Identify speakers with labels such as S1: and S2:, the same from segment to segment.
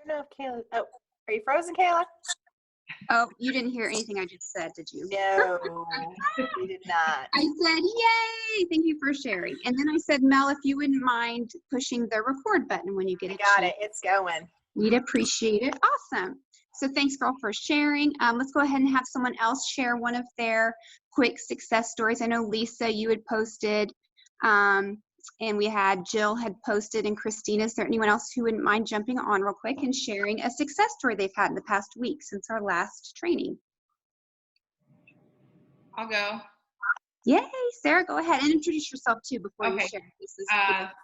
S1: know if Kayla, oh, are you frozen, Kayla?
S2: Oh, you didn't hear anything I just said, did you?
S1: No, we did not.
S2: I said, yay, thank you for sharing. And then I said, Mel, if you wouldn't mind pushing the record button when you get it.
S1: Got it, it's going.
S2: We'd appreciate it. Awesome. So thanks, girl, for sharing. Let's go ahead and have someone else share one of their quick success stories. I know, Lisa, you had posted, and we had Jill had posted, and Christina. Is there anyone else who wouldn't mind jumping on real quick and sharing a success story they've had in the past week since our last training?
S3: I'll go.
S2: Yay, Sarah, go ahead and introduce yourself too before you share. This is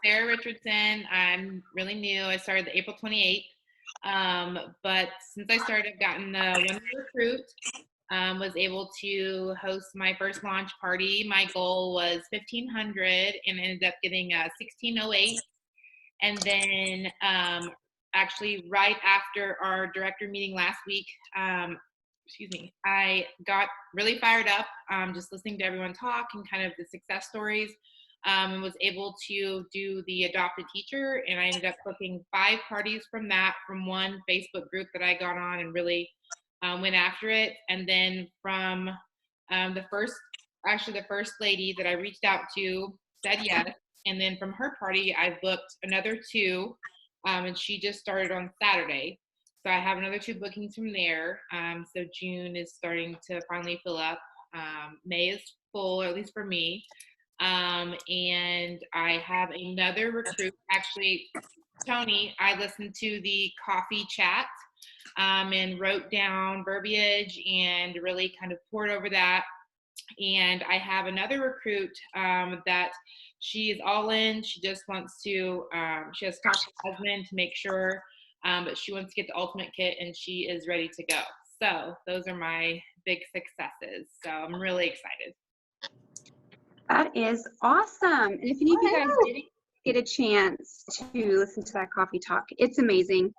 S3: Sarah Richardson. I'm really new. I started April 28th. But since I started, I've gotten the one recruit, was able to host my first launch party. My goal was 1,500 and ended up getting 1,608. And then actually right after our director meeting last week, I got really fired up just listening to everyone talk and kind of the success stories, and was able to do the adopted teacher. And I ended up booking 5 parties from one Facebook group that I got on and really went after it. And then from the first lady that I reached out to said yes. And then from her party, I booked another 2, and she just started on Saturday. So I have another 2 bookings from there. So June is starting to finally fill up. May is full, or at least for me. And I have another recruit, actually, Tony. I listened to the coffee chat and wrote down verbiage and really kind of poured over that. And I have another recruit that she is all in. She just wants to, she has talked to her husband to make sure, but she wants to get the ultimate kit and she is ready to go. So those are my big successes. So I'm really excited.
S2: That is awesome. And if any of you guys didn't get a chance to listen to that coffee talk, it's amazing.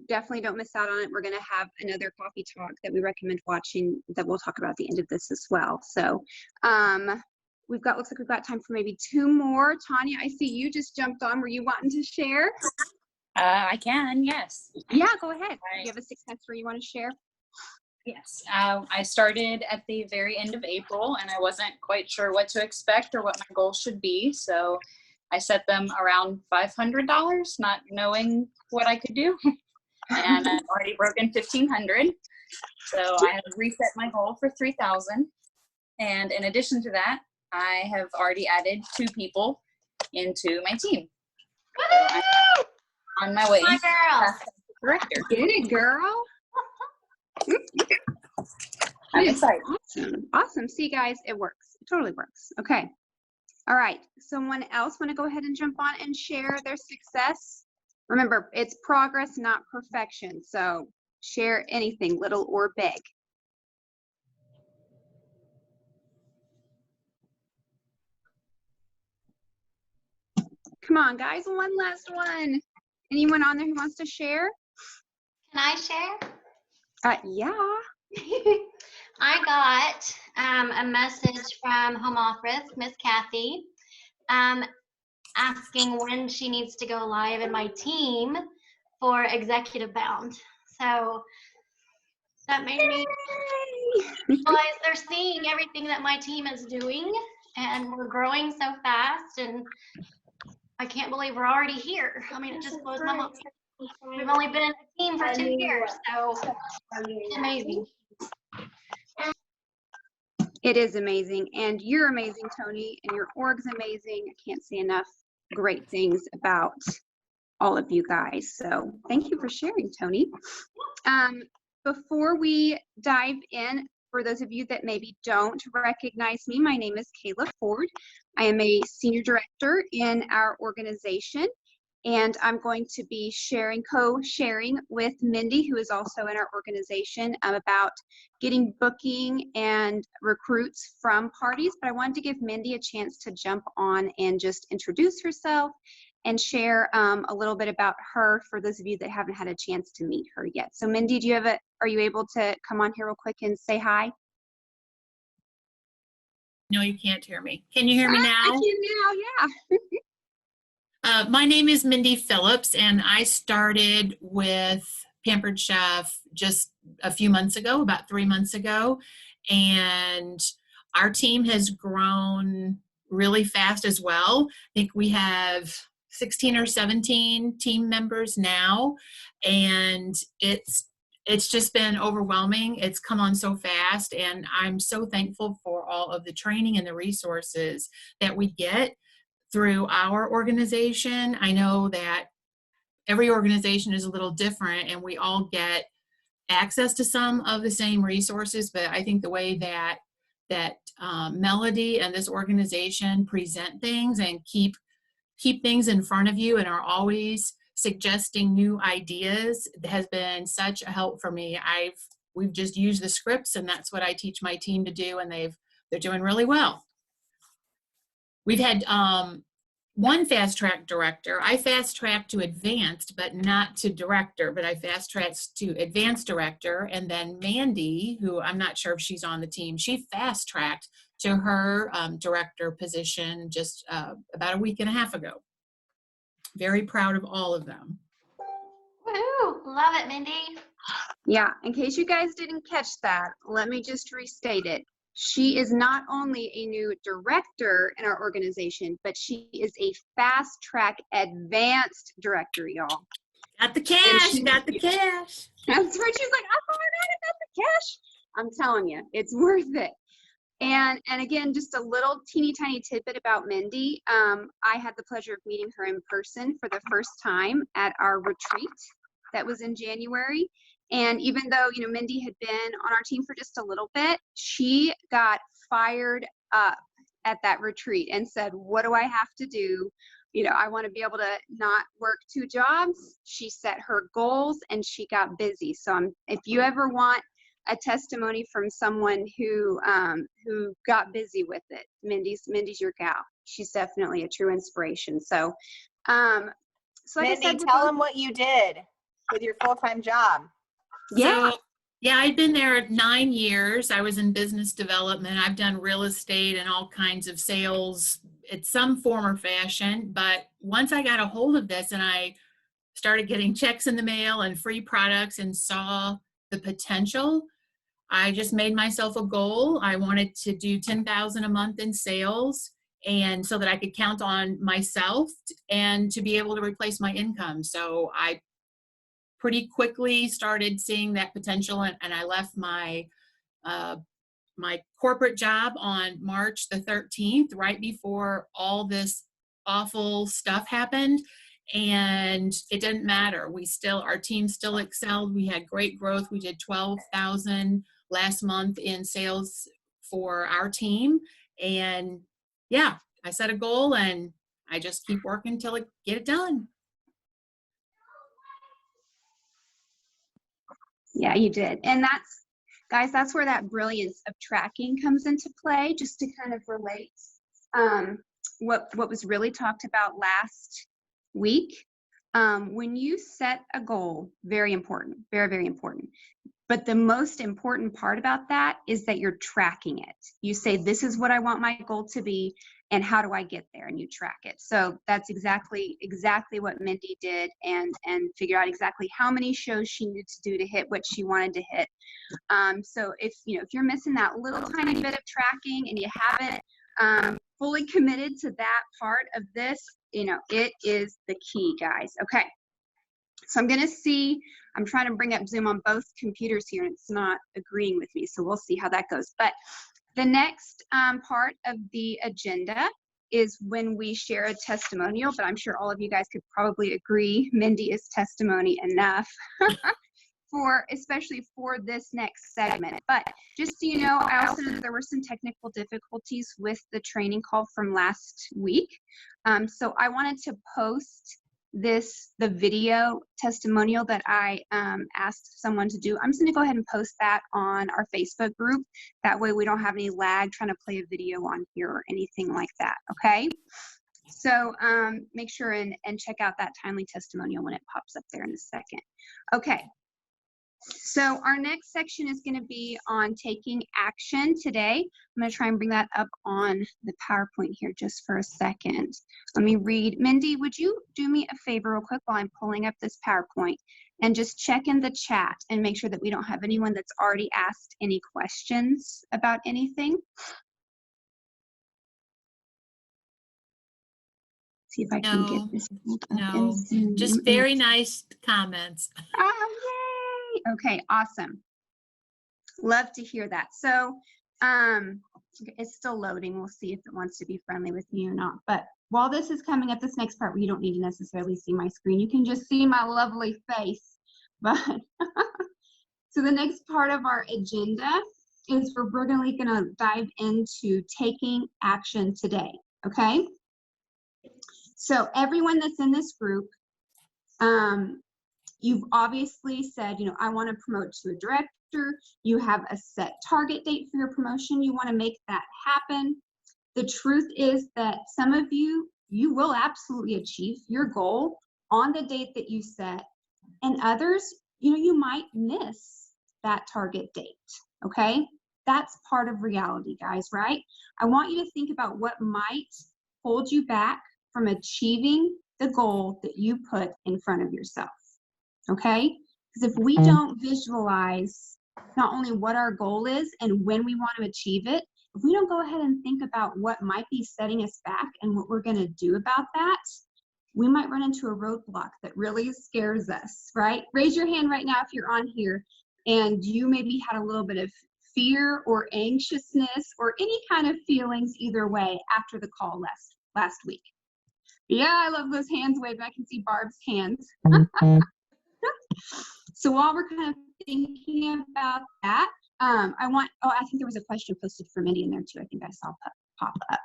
S2: Definitely don't miss out on it. We're going to have another coffee talk that we recommend watching that we'll talk about at the end of this as well. So looks like we've got time for maybe 2 more. Tanya, I see you just jumped on. Were you wanting to share?
S4: I can, yes.
S2: Yeah, go ahead. Do you have a success story you want to share?
S4: Yes, I started at the very end of April and I wasn't quite sure what to expect or what my goals should be. So I set them around $500, not knowing what I could do. And I've already broken 1,500. So I have reset my goal for 3,000. And in addition to that, I have already added 2 people into my team. So I'm on my way.
S5: My girl.
S4: Director.
S2: Get it, girl.
S4: I'm excited.
S2: Awesome. See, guys, it works. It totally works. Okay. All right. Someone else want to go ahead and jump on and share their success? Remember, it's progress, not perfection. So share anything, little or big. Come on, guys. One last one. Anyone on there who wants to share?
S5: Can I share?
S2: Yeah.
S5: I got a message from Home Office, Miss Kathy, asking when she needs to go live in my team for Executive Bound. So that made me realize they're seeing everything that my team is doing, and we're growing so fast, and I can't believe we're already here. I mean, it just blows my mind. We've only been a team for 2 years, so it's amazing.
S2: It is amazing, and you're amazing, Tony, and your org's amazing. I can't say enough great things about all of you guys. So thank you for sharing, Tony. Before we dive in, for those of you that maybe don't recognize me, my name is Kayla Ford. I am a senior director in our organization, and I'm going to be co-sharing with Mindy, who is also in our organization, about getting booking and recruits from parties. But I wanted to give Mindy a chance to jump on and just introduce herself and share a little bit about her for those of you that haven't had a chance to meet her yet. So Mindy, are you able to come on here real quick and say hi?
S6: No, you can't hear me. Can you hear me now?
S2: I can now, yeah.
S6: My name is Mindy Phillips, and I started with Pampered Chef just a few months ago, about 3 months ago. And our team has grown really fast as well. I think we have 16 or 17 team members now, and it's just been overwhelming. It's come on so fast, and I'm so thankful for all of the training and the resources that we get through our organization. I know that every organization is a little different, and we all get access to some of the same resources, but I think the way that Melody and this organization present things and keep things in front of you and are always suggesting new ideas has been such a help for me. We've just used the scripts, and that's what I teach my team to do, and they're doing really well. We've had one fast track director. I fast tracked to advanced, but not to director, but I fast tracked to advanced director. And then Mandy, who I'm not sure if she's on the team, she fast tracked to her director position just about a week and a half ago. Very proud of all of them.
S5: Woohoo! Love it, Mindy.
S2: Yeah, in case you guys didn't catch that, let me just restate it. She is not only a new director in our organization, but she is a fast track advanced director, y'all.
S6: Got the cash,
S2: she-
S6: got the cash.
S2: That's right. She's like, I found out about the cash. I'm telling you, it's worth it. And again, just a little teeny tiny tidbit about Mindy. I had the pleasure of meeting her in person for the first time at our retreat that was in January. And even though, you know, Mindy had been on our team for just a little bit, she got fired up at that retreat and said, what do I have to do? You know, I want to be able to not work 2 jobs. She set her goals and she got busy. So if you ever want a testimony from someone who got busy with it, Mindy's your gal. She's definitely a true inspiration. So, like
S1: Mindy,
S2: I said,
S1: tell them what you did with your full-time job.
S2: Yeah.
S6: So, yeah, I'd been there 9 years. I was in business development. I've done real estate and all kinds of sales in some form or fashion. But once I got a hold of this and I started getting checks in the mail and free products and saw the potential, I just made myself a goal. I wanted to do $10,000 a month in sales, and so that I could count on myself and to be able to replace my income. So I pretty quickly started seeing that potential, and I left my my corporate job on March the 13th, right before all this awful stuff happened. And it didn't matter. Our team still excelled. We had great growth. We did 12,000 last month in sales for our team. And yeah, I set a goal and I just keep working till I get it done.
S2: Yeah, you did. And that's where that brilliance of tracking comes into play, just to kind of relate what was really talked about last week. When you set a goal, very important, very, very important. But the most important part about that is that you're tracking it. You say, this is what I want my goal to be, and how do I get there? And you track it. So that's exactly what Mindy did, and figured out exactly how many shows she needed to do to hit what she wanted to hit. So if you're missing that little tiny bit of tracking and you haven't fully committed to that part of this, it is the key, guys. Okay. So I'm trying to bring up Zoom on both computers here, and it's not agreeing with me. So we'll see how that goes. But the next part of the agenda is when we share a testimonial, but I'm sure all of you guys could probably agree Mindy is testimony enough especially for this next segment. But just so you know, I also know that there were some technical difficulties with the training call from last week. So I wanted to post the video testimonial that I asked someone to do. I'm just going to go ahead and post that on our Facebook group. That way we don't have any lag trying to play a video on here or anything like that, okay? So make sure and check out that timely testimonial when it pops up there in a second. Okay, So our next section is going to be on taking action today. I'm going to try and bring that up on the PowerPoint here just for a second. Let me read. Mindy, would you do me a favor real quick while I'm pulling up this PowerPoint and just check in the chat and make sure that we don't have anyone that's already asked any questions about anything? See if I can
S6: No,
S2: get this pulled up in
S6: No,
S2: Zoom.
S6: just very nice comments.
S2: Oh, yay! Okay, awesome. Love to hear that. So, it's still loading. We'll see if it wants to be friendly with me or not. But while this is coming up, this next part where you don't need to necessarily see my screen, you can just see my lovely face. But so the next part of our agenda is we're really going to dive into taking action today. Okay. So everyone that's in this group, you've obviously said, you know, I want to promote to a director. You have a set target date for your promotion. You want to make that happen. The truth is that some of you will absolutely achieve your goal on the date that you set, and others, you know, you might miss that target date. Okay, that's part of reality, guys, right? I want you to think about what might hold you back from achieving the goal that you put in front of yourself. Okay, because if we don't visualize not only what our goal is and when we want to achieve it, if we don't go ahead and think about what might be setting us back and what we're going to do about that, we might run into a roadblock that really scares us, right? Raise your hand right now if you're on here and you maybe had a little bit of fear or anxiousness or any kind of feelings either way after the call last week. Yeah, I love those hands waving. I can see Barb's hands. So while we're kind of thinking about that, I think there was a question posted for Mindy in there too. I think I saw pop up.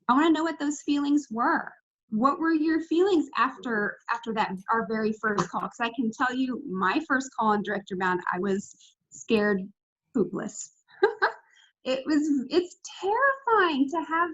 S2: I want to know what those feelings were. What were your feelings after that, our very first call? Because I can tell you my first call on Director Bound, I was scared poopless. It's terrifying to have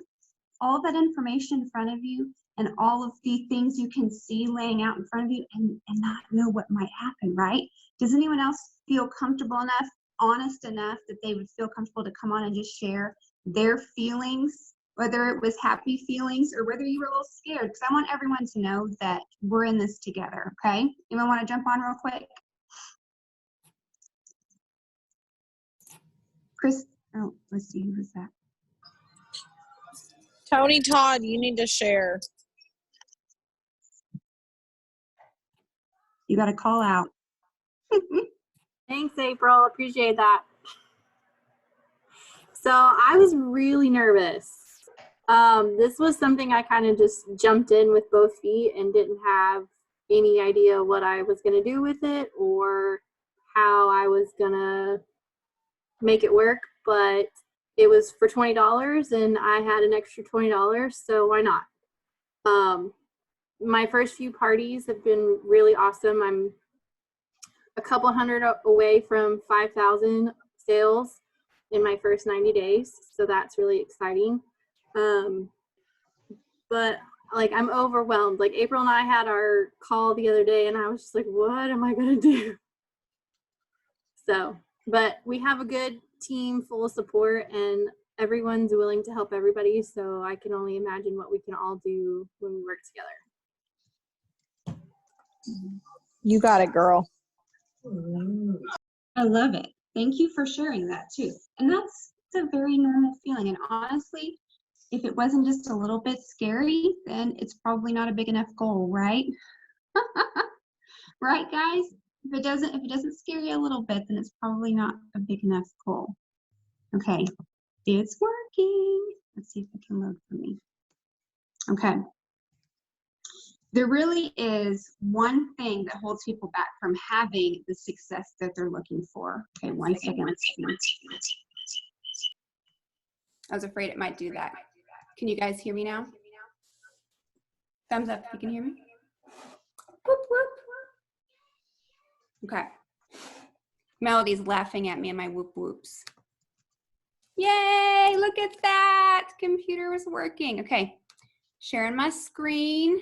S2: all that information in front of you and all of the things you can see laying out in front of you and not know what might happen, right? Does anyone else feel comfortable enough, honest enough that they would feel comfortable to come on and just share their feelings, whether it was happy feelings or whether you were a little scared? Because I want everyone to know that we're in this together, okay? Anyone want to jump on real quick? Chris, oh, let's see, who was that?
S7: Tony Todd, you need to share.
S2: You got to call out.
S8: Thanks, April. Appreciate that. So I was really nervous. This was something I kind of just jumped in with both feet and didn't have any idea what I was going to do with it or how I was going to make it work. But it was for $20 and I had an extra $20, so why not? My first few parties have been really awesome. I'm a couple hundred away from 5,000 sales in my first 90 days. So that's really exciting. But like, I'm overwhelmed. Like April and I had our call the other day and I was just like, what am I going to do? So, but we have a good team full of support and everyone's willing to help everybody. So I can only imagine what we can all do when we work together.
S7: You got it, girl.
S2: I love it. Thank you for sharing that too. And that's a very normal feeling. And honestly, if it wasn't just a little bit scary, then it's probably not a big enough goal, right? Right, guys? If it doesn't scare you a little bit, then it's probably not a big enough goal. Okay, it's working. Let's see if it can load for me. Okay. There really is one thing that holds people back from having the success that they're looking for. Okay, one second. I was afraid it might do that. Can you guys hear me now? Thumbs up if you can hear me. Whoop, whoop. Okay. Melody's laughing at me and my whoop whoops. Yay, look at that. Computer was working. Okay, sharing my screen.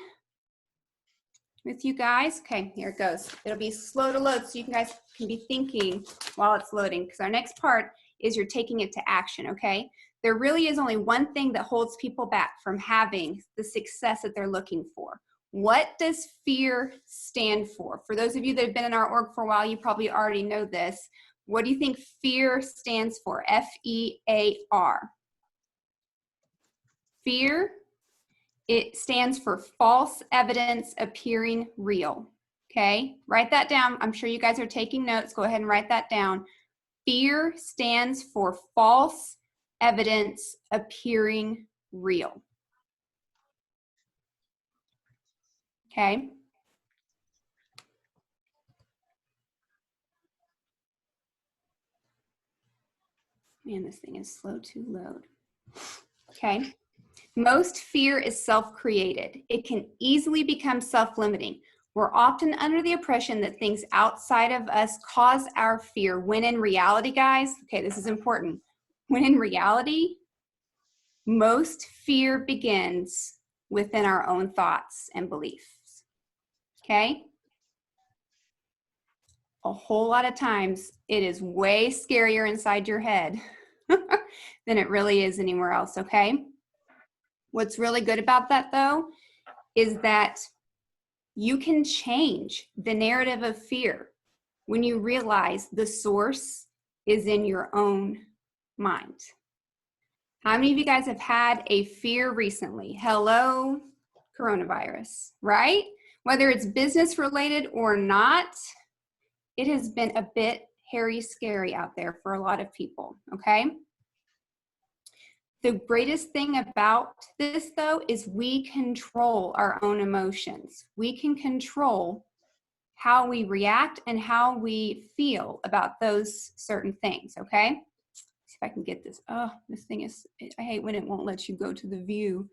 S2: with you guys? Okay, here it goes. It'll be slow to load so you guys can be thinking while it's loading, because our next part is you're taking it to action, okay? There really is only one thing that holds people back from having the success that they're looking for. What does fear stand for? For those of you that have been in our org for a while, you probably already know this. What do you think fear stands for? F-E-A-R. Fear, it stands for false evidence appearing real. Okay, write that down. I'm sure you guys are taking notes. Go ahead and write that down. Fear stands for false evidence appearing real. Okay. Man, this thing is slow to load. Okay. Most fear is self-created. It can easily become self-limiting. We're often under the impression that things outside of us cause our fear, when in reality, guys, okay, this is important. When in reality, most fear begins within our own thoughts and beliefs. Okay? A whole lot of times, it is way scarier inside your head than it really is anywhere else, okay? What's really good about that, though, is that you can change the narrative of fear when you realize the source is in your own mind. How many of you guys have had a fear recently? Hello, coronavirus, right? Whether it's business related or not, it has been a bit hairy, scary out there for a lot of people, okay? The greatest thing about this, though, is we control our own emotions. We can control how we react and how we feel about those certain things, okay? See if I can get this. Oh, this thing is, I hate when it won't let you go to the view.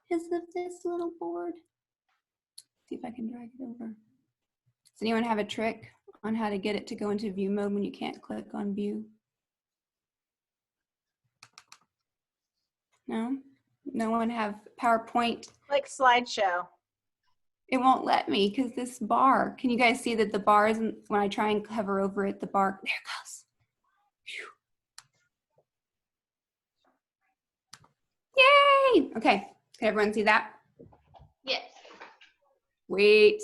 S2: Is of this little board? See if I can drag it over. Does anyone have a trick on how to get it to go into view mode when you can't click on view? No? No one have PowerPoint?
S1: Like slideshow.
S2: It won't let me because this bar, can you guys see that the bar isn't, when I try and hover over it, the bar, there it goes. Whew. Yay! Okay, can everyone see that?
S5: Yes.
S2: Wait.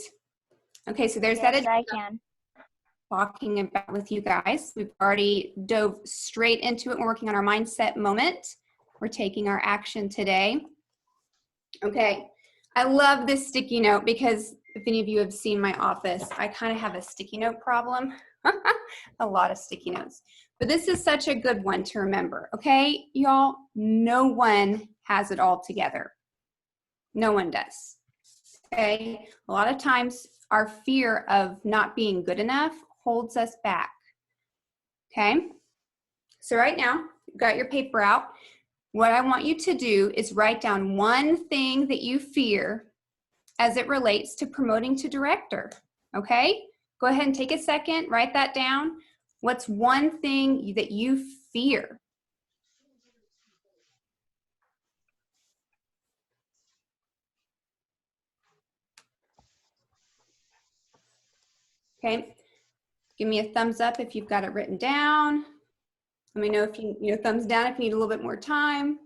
S2: Okay, so there's that
S9: Yes, I can.
S2: talking about with you guys. We've already dove straight into it. We're working on our mindset moment. We're taking our action today. Okay, I love this sticky note because if any of you have seen my office, I kind of have a sticky note problem. A lot of sticky notes. But this is such a good one to remember, okay? Y'all, no one has it all together. No one does, okay? A lot of times our fear of not being good enough holds us back, okay? So right now, you've got your paper out. What I want you to do is write down one thing that you fear as it relates to promoting to director, okay? Go ahead and take a second, write that down. What's one thing that you fear? Okay, give me a thumbs up if you've got it written down. Let me know if you thumbs down if you need a little bit more time.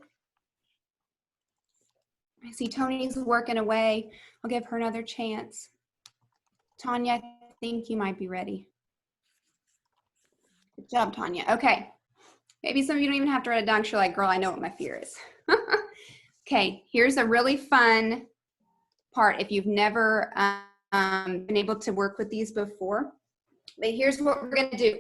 S2: I see Tony's working away. I'll give her another chance. Tanya, I think you might be ready. Good job, Tanya. Okay. Maybe some of you don't even have to write it down because you're like, girl, I know what my fear is. Okay, here's a really fun part if you've never been able to work with these before. But here's what we're going to do.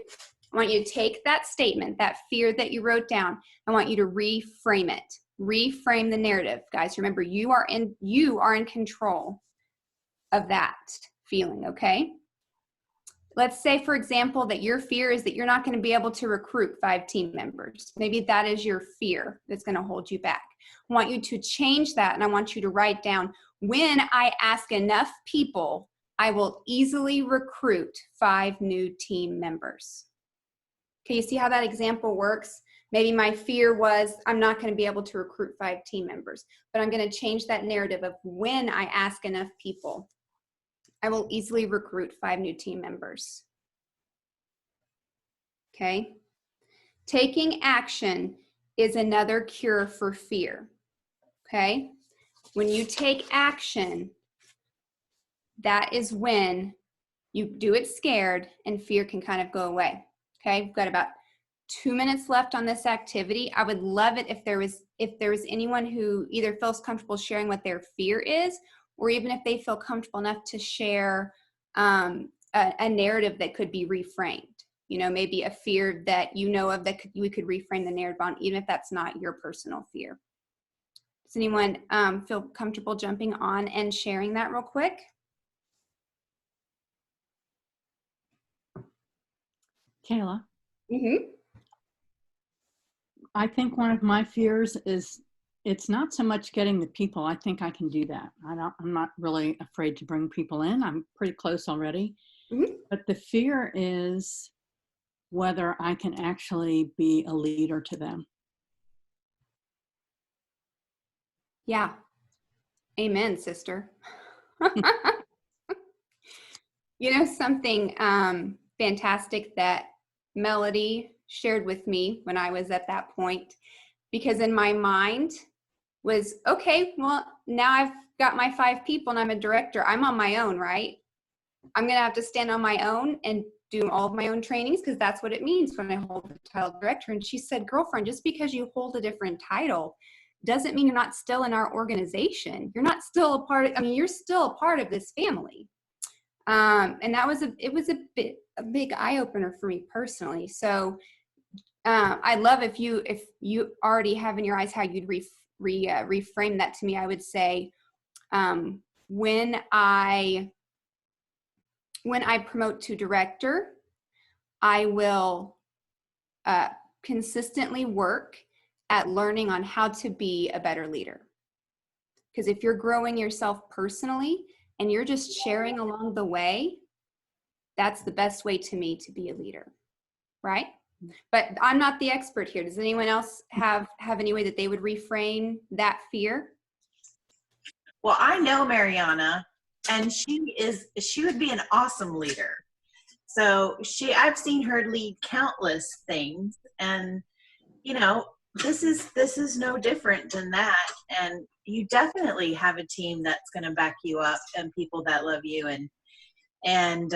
S2: I want you to take that statement, that fear that you wrote down. I want you to reframe it. Reframe the narrative. Guys, remember, you are in control of that feeling, okay? Let's say, for example, that your fear is that you're not going to be able to recruit 5 team members. Maybe that is your fear that's going to hold you back. I want you to change that, and I want you to write down, when I ask enough people, I will easily recruit 5 new team members. Okay, you see how that example works? Maybe my fear was I'm not going to be able to recruit 5 team members, but I'm going to change that narrative of when I ask enough people. I will easily recruit 5 new team members. Okay. Taking action is another cure for fear. Okay. When you take action, that is when you do it scared and fear can kind of go away. Okay. We've got about 2 minutes left on this activity. I would love it if there was anyone who either feels comfortable sharing what their fear is, or even if they feel comfortable enough to share a narrative that could be reframed. You know, maybe a fear that you know of that we could reframe the narrative on, even if that's not your personal fear. Does anyone feel comfortable jumping on and sharing that real quick?
S9: Kayla,
S2: Mm-hmm.
S9: I think one of my fears is it's not so much getting the people. I think I can do that. I'm not really afraid to bring people in. I'm pretty close already.
S2: Mm-hmm.
S9: But the fear is whether I can actually be a leader to them.
S2: Yeah. Amen, sister. You know, something fantastic that Melody shared with me when I was at that point, because in my mind was, okay, well, now I've got my 5 people and I'm a director. I'm on my own, right? I'm going to have to stand on my own and do all of my own trainings, because that's what it means when I hold the title of director. And she said, girlfriend, just because you hold a different title doesn't mean you're not still in our organization. You're not still a part of, I mean, you're still a part of this family. And that was a big eye opener for me personally. So I'd love if you already have in your eyes how you'd reframe that to me. I would say, when I promote to director, I will consistently work at learning on how to be a better leader. Because if you're growing yourself personally and you're just sharing along the way, that's the best way to me to be a leader, right? But I'm not the expert here. Does anyone else have any way that they would reframe that fear?
S10: Well, I know Mariana, and she would be an awesome leader. So I've seen her lead countless things, and you know, this is no different than that. And you definitely have a team that's going to back you up and people that love you, and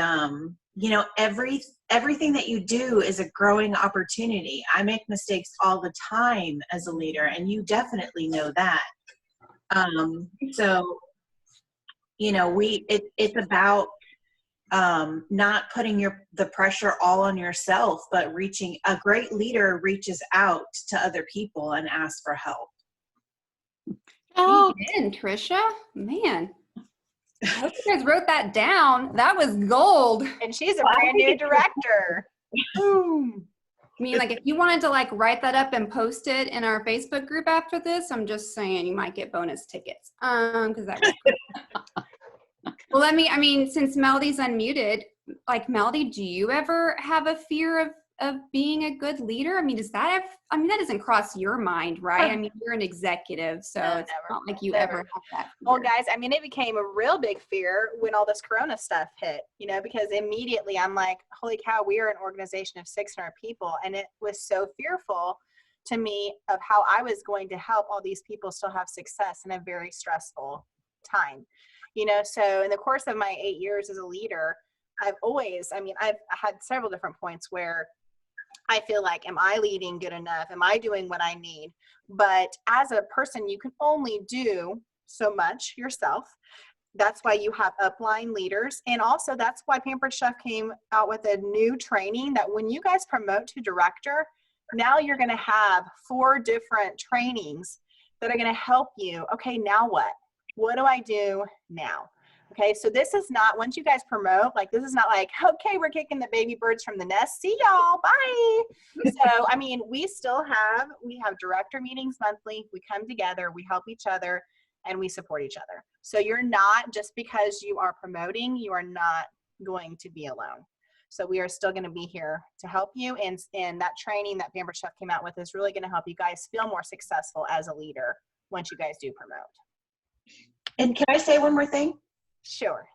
S10: you know, everything that you do is a growing opportunity. I make mistakes all the time as a leader, and you definitely know that. So, you know, it's about not putting the pressure all on yourself, but a great leader reaches out to other people and asks for help.
S2: Oh, Trisha, man. I hope you guys wrote that down. That was gold.
S1: And she's a brand new director. Boom.
S2: I mean, like, if you wanted to like write that up and post it in our Facebook group after this, I'm just saying you might get bonus tickets. Because that was cool. Well, I mean, since Melody's unmuted, like, Melody, do you ever have a fear of being a good leader? I mean, that doesn't cross your mind, right? I mean, you're an executive, so
S1: No,
S2: it's
S1: never.
S2: not like you
S1: Never.
S2: ever have that fear.
S1: Well, guys, I mean, it became a real big fear when all this Corona stuff hit, you know, because immediately I'm like, holy cow, we are an organization of 600 people. And it was so fearful to me of how I was going to help all these people still have success in a very stressful time, you know. So in the course of my 8 years as a leader, I've had several different points where I feel like, am I leading good enough? Am I doing what I need? But as a person, you can only do so much yourself. That's why you have upline leaders. And also that's why Pampered Chef came out with a new training that when you guys promote to director, now you're going to have 4 different trainings that are going to help you. Okay, now what? What do I do now? Okay, so this is not, once you guys promote, like, this is not like, okay, we're kicking the baby birds from the nest. See y'all, bye. So, I mean, we have director meetings monthly. We come together, we help each other, and we support each other. So you're not, just because you are promoting, you are not going to be alone. So we are still going to be here to help you. And that training that Pampered Chef came out with is really going to help you guys feel more successful as a leader once you guys do promote.
S10: And can I say one more thing?
S1: Sure.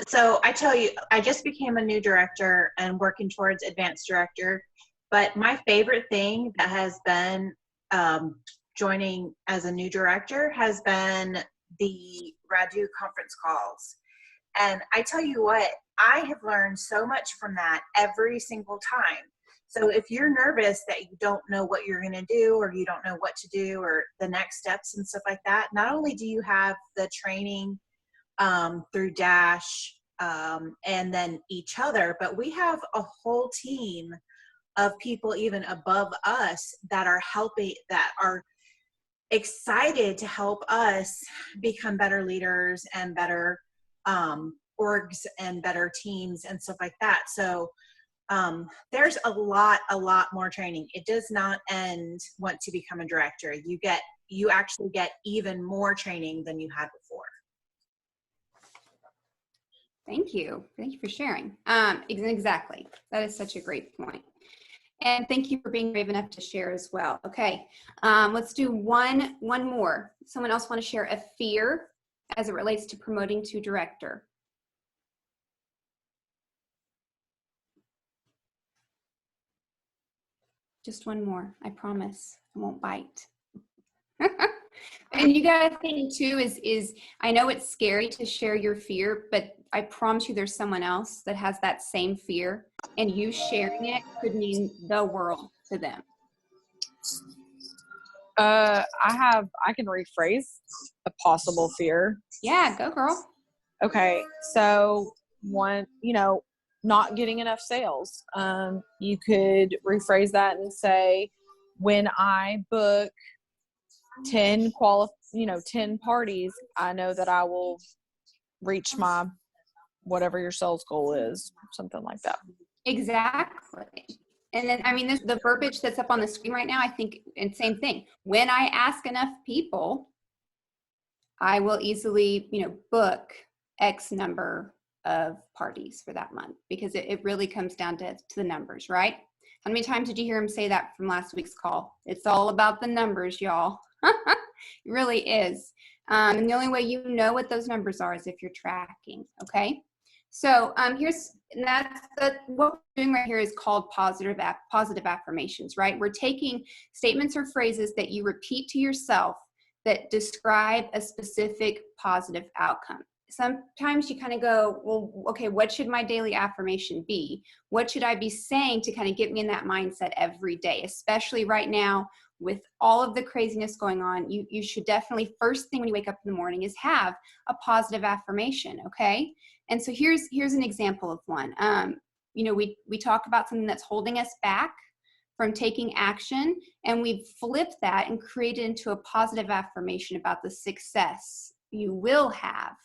S10: So I tell you, I just became a new director and working towards advanced director. But my favorite thing that has been joining as a new director has been the RADU conference calls. And I tell you what, I have learned so much from that every single time. So if you're nervous that you don't know what you're going to do, or you don't know what to do, or the next steps and stuff like that, not only do you have the training through Dash and then each other, but we have a whole team of people even above us that are helping, that are excited to help us become better leaders and better orgs and better teams and stuff like that. So there's a lot more training. It does not end once you become a director. You actually get even more training than you had before.
S2: Thank you. Thank you for sharing. Exactly. That is such a great point. And thank you for being brave enough to share as well. Okay, let's do one more. Someone else want to share a fear as it relates to promoting to director? Just one more, I promise. I won't bite. And you gotta think too is I know it's scary to share your fear, but I promise you there's someone else that has that same fear, and you sharing it could mean the world to them.
S7: I can rephrase a possible fear.
S2: Yeah, go girl.
S7: Okay, so one, not getting enough sales. You could rephrase that and say, when I book 10 parties, I know that I will reach my whatever your sales goal is, something like that.
S2: Exactly. And then, the verbiage that's up on the screen right now, I think, and same thing. When I ask enough people, I will easily, book X number of parties for that month, because it really comes down to the numbers, right? How many times did you hear him say that from last week's call? It's all about the numbers, y'all. It really is. And the only way you know what those numbers are is if you're tracking, okay? So what we're doing right here is called positive affirmations, right? We're taking statements or phrases that you repeat to yourself that describe a specific positive outcome. Sometimes you kind of go, well, okay, what should my daily affirmation be? What should I be saying to kind of get me in that mindset every day, especially right now with all of the craziness going on? You should definitely, first thing when you wake up in the morning is have a positive affirmation, okay? And so here's an example of one. We talk about something that's holding us back from taking action, and we've flipped that and created into a positive affirmation about the success you will have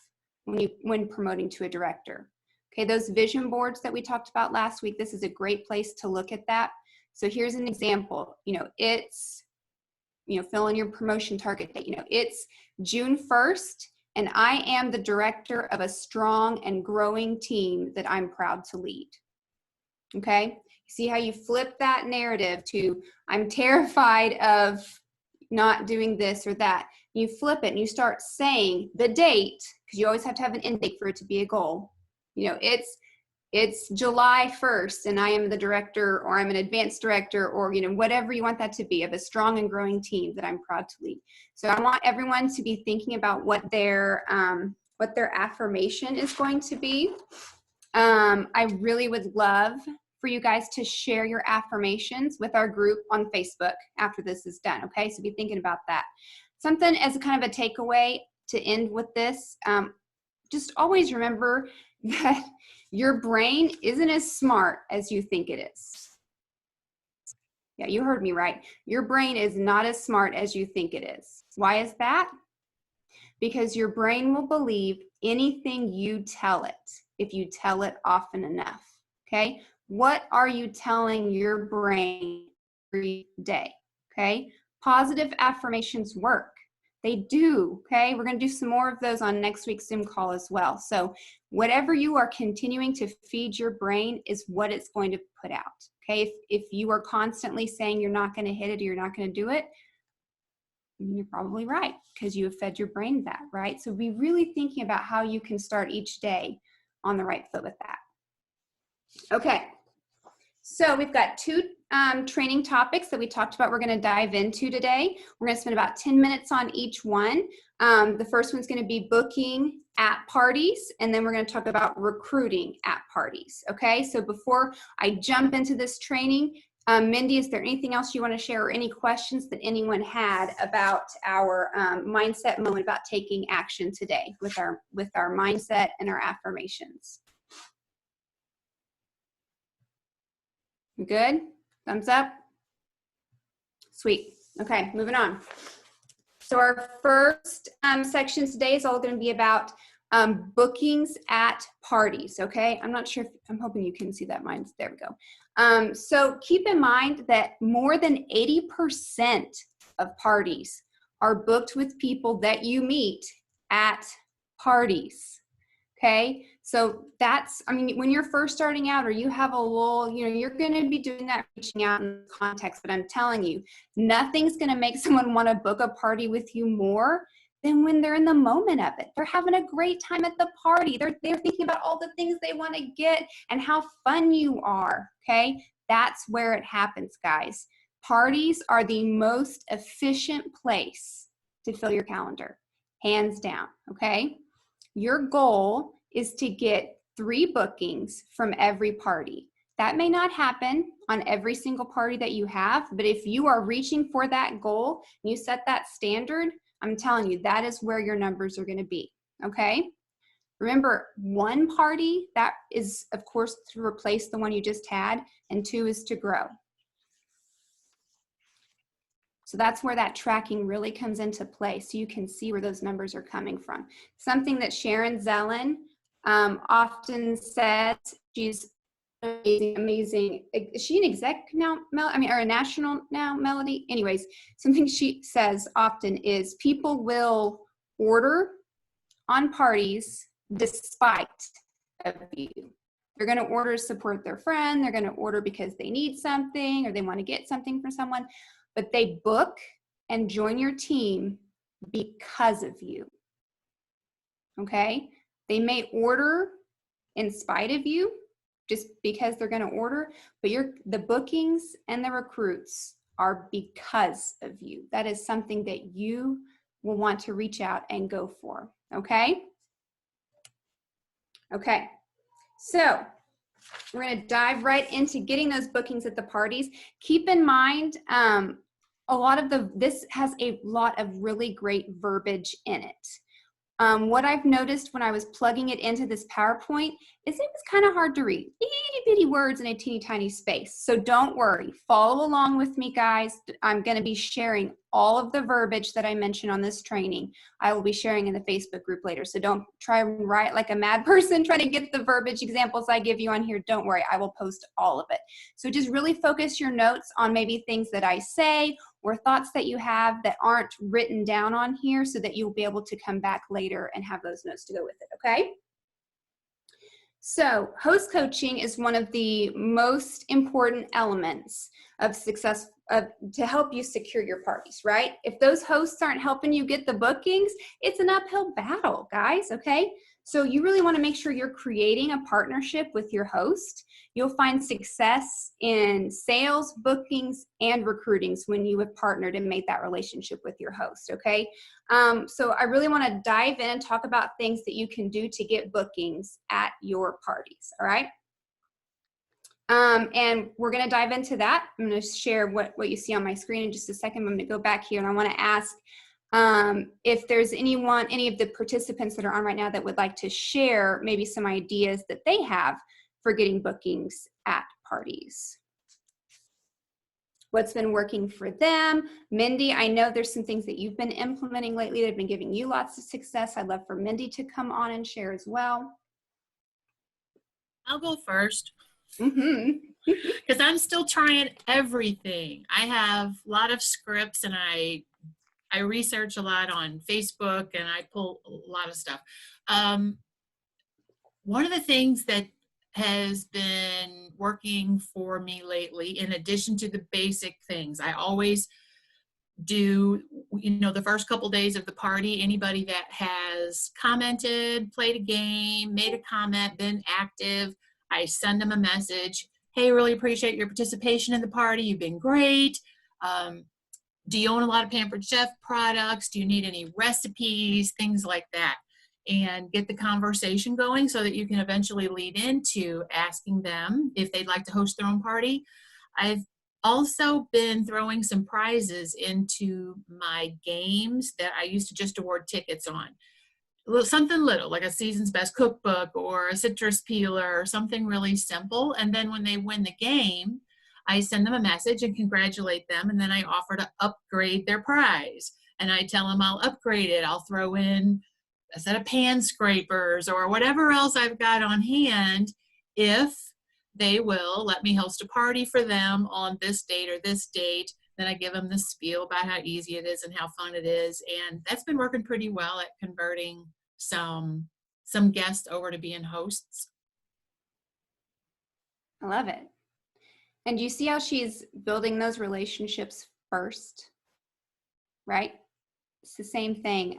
S2: when promoting to a director. Okay, those vision boards that we talked about last week, this is a great place to look at that. So here's an example. It's, fill in your promotion target date. It's June 1st, and I am the director of a strong and growing team that I'm proud to lead. Okay, see how you flip that narrative to, I'm terrified of not doing this or that. You flip it and you start saying the date, because you always have to have an end date for it to be a goal. It's July 1st, and I am the director, or I'm an advanced director, or whatever you want that to be, of a strong and growing team that I'm proud to lead. So I want everyone to be thinking about what their affirmation is going to be. I really would love for you guys to share your affirmations with our group on Facebook after this is done. Okay, so be thinking about that. Something as a kind of a takeaway to end with this. Just always remember that your brain isn't as smart as you think it is. Yeah, you heard me right. Your brain is not as smart as you think it is. Why is that? Because your brain will believe anything you tell it if you tell it often enough. Okay? What are you telling your brain every day? Okay? Positive affirmations work. They do, okay? We're going to do some more of those on next week's Zoom call as well. So whatever you are continuing to feed your brain is what it's going to put out, okay? If you are constantly saying you're not going to hit it or you're not going to do it, You're probably right, because you have fed your brain that, right? So be really thinking about how you can start each day on the right foot with that. Okay, so we've got two training topics that we talked about we're going to dive into today. We're going to spend about 10 minutes on each one. The first one's going to be booking at parties, and then we're going to talk about recruiting at parties. Okay, so before I jump into this training, Mindy, is there anything else you want to share, or any questions that anyone had about our mindset moment about taking action today with our mindset and our affirmations? Good? Thumbs up? Sweet. Okay, moving on. So our first section today is all going to be about bookings at parties, okay? I'm not sure if, I'm hoping you can see that. Mine's, there we go. So keep in mind that more than 80% of parties are booked with people that you meet at parties, okay? So that's, I mean, when you're first starting out or you have a lull, you know, you're going to be doing that, reaching out in context, but I'm telling you, nothing's going to make someone want to book a party with you more than when they're in the moment of it. They're having a great time at the party. They're thinking about all the things they want to get and how fun you are, okay? That's where it happens, guys. Parties are the most efficient place to fill your calendar, hands down, okay? Your goal is to get 3 bookings from every party. That may not happen on every single party that you have, but if you are reaching for that goal and you set that standard, I'm telling you, that is where your numbers are going to be, okay? Remember, 1 party, that is, of course, to replace the one you just had, and 2 is to grow. So that's where that tracking really comes into play, so you can see where those numbers are coming from. Something that Sharon Zellen often says, she's amazing. Is she an exec now, or a national now, Melody? Anyways, something she says often is people will order on parties despite of you. They're going to order to support their friend. They're going to order because they need something or they want to get something from someone, but they book and join your team because of you. Okay? They may order in spite of you, just because they're going to order, but the bookings and the recruits are because of you. That is something that you will want to reach out and go for, okay? Okay, so we're going to dive right into getting those bookings at the parties. Keep in mind, this has a lot of really great verbiage in it. What I've noticed when I was plugging it into this PowerPoint is it was kind of hard to read. Itty bitty words in a teeny tiny space. So don't worry. Follow along with me, guys. I'm going to be sharing all of the verbiage that I mentioned on this training. I will be sharing in the Facebook group later. So don't try and write like a mad person trying to get the verbiage examples I give you on here. Don't worry. I will post all of it. So just really focus your notes on maybe things that I say or thoughts that you have that aren't written down on here so that you'll be able to come back later and have those notes to go with it, okay? So host coaching is one of the most important elements of success to help you secure your parties, right? If those hosts aren't helping you get the bookings, it's an uphill battle, guys, okay? So you really want to make sure you're creating a partnership with your host. You'll find success in sales, bookings, and recruitings when you have partnered and made that relationship with your host, okay? So I really want to dive in and talk about things that you can do to get bookings at your parties, all right? And we're going to dive into that. I'm going to share what you see on my screen in just a second. I'm going to go back here and I want to ask if there's any of the participants that are on right now that would like to share maybe some ideas that they have for getting bookings at parties. What's been working for them? Mindy, I know there's some things that you've been implementing lately that have been giving you lots of success. I'd love for Mindy to come on and share as well.
S6: I'll go first.
S2: Because
S6: I'm still trying everything. I have a lot of scripts and I research a lot on Facebook and I pull a lot of stuff. One of the things that has been working for me lately, in addition to the basic things, I always do the first couple days of the party, anybody that has commented, played a game, made a comment, been active, I send them a message. Hey, really appreciate your participation in the party. You've been great. Do you own a lot of Pampered Chef products? Do you need any recipes? Things like that. And get the conversation going so that you can eventually lead into asking them if they'd like to host their own party. I've also been throwing some prizes into my games that I used to just award tickets on. Something little, like a Season's Best Cookbook or a citrus peeler or something really simple. And then when they win the game, I send them a message and congratulate them. And then I offer to upgrade their prize. And I tell them I'll upgrade it. I'll throw in a set of pan scrapers or whatever else I've got on hand if they will let me host a party for them on this date or this date. Then I give them the spiel about how easy it is and how fun it is. And that's been working pretty well at converting some guests over to being hosts.
S2: I love it. And do you see how she's building those relationships first, right? It's the same thing.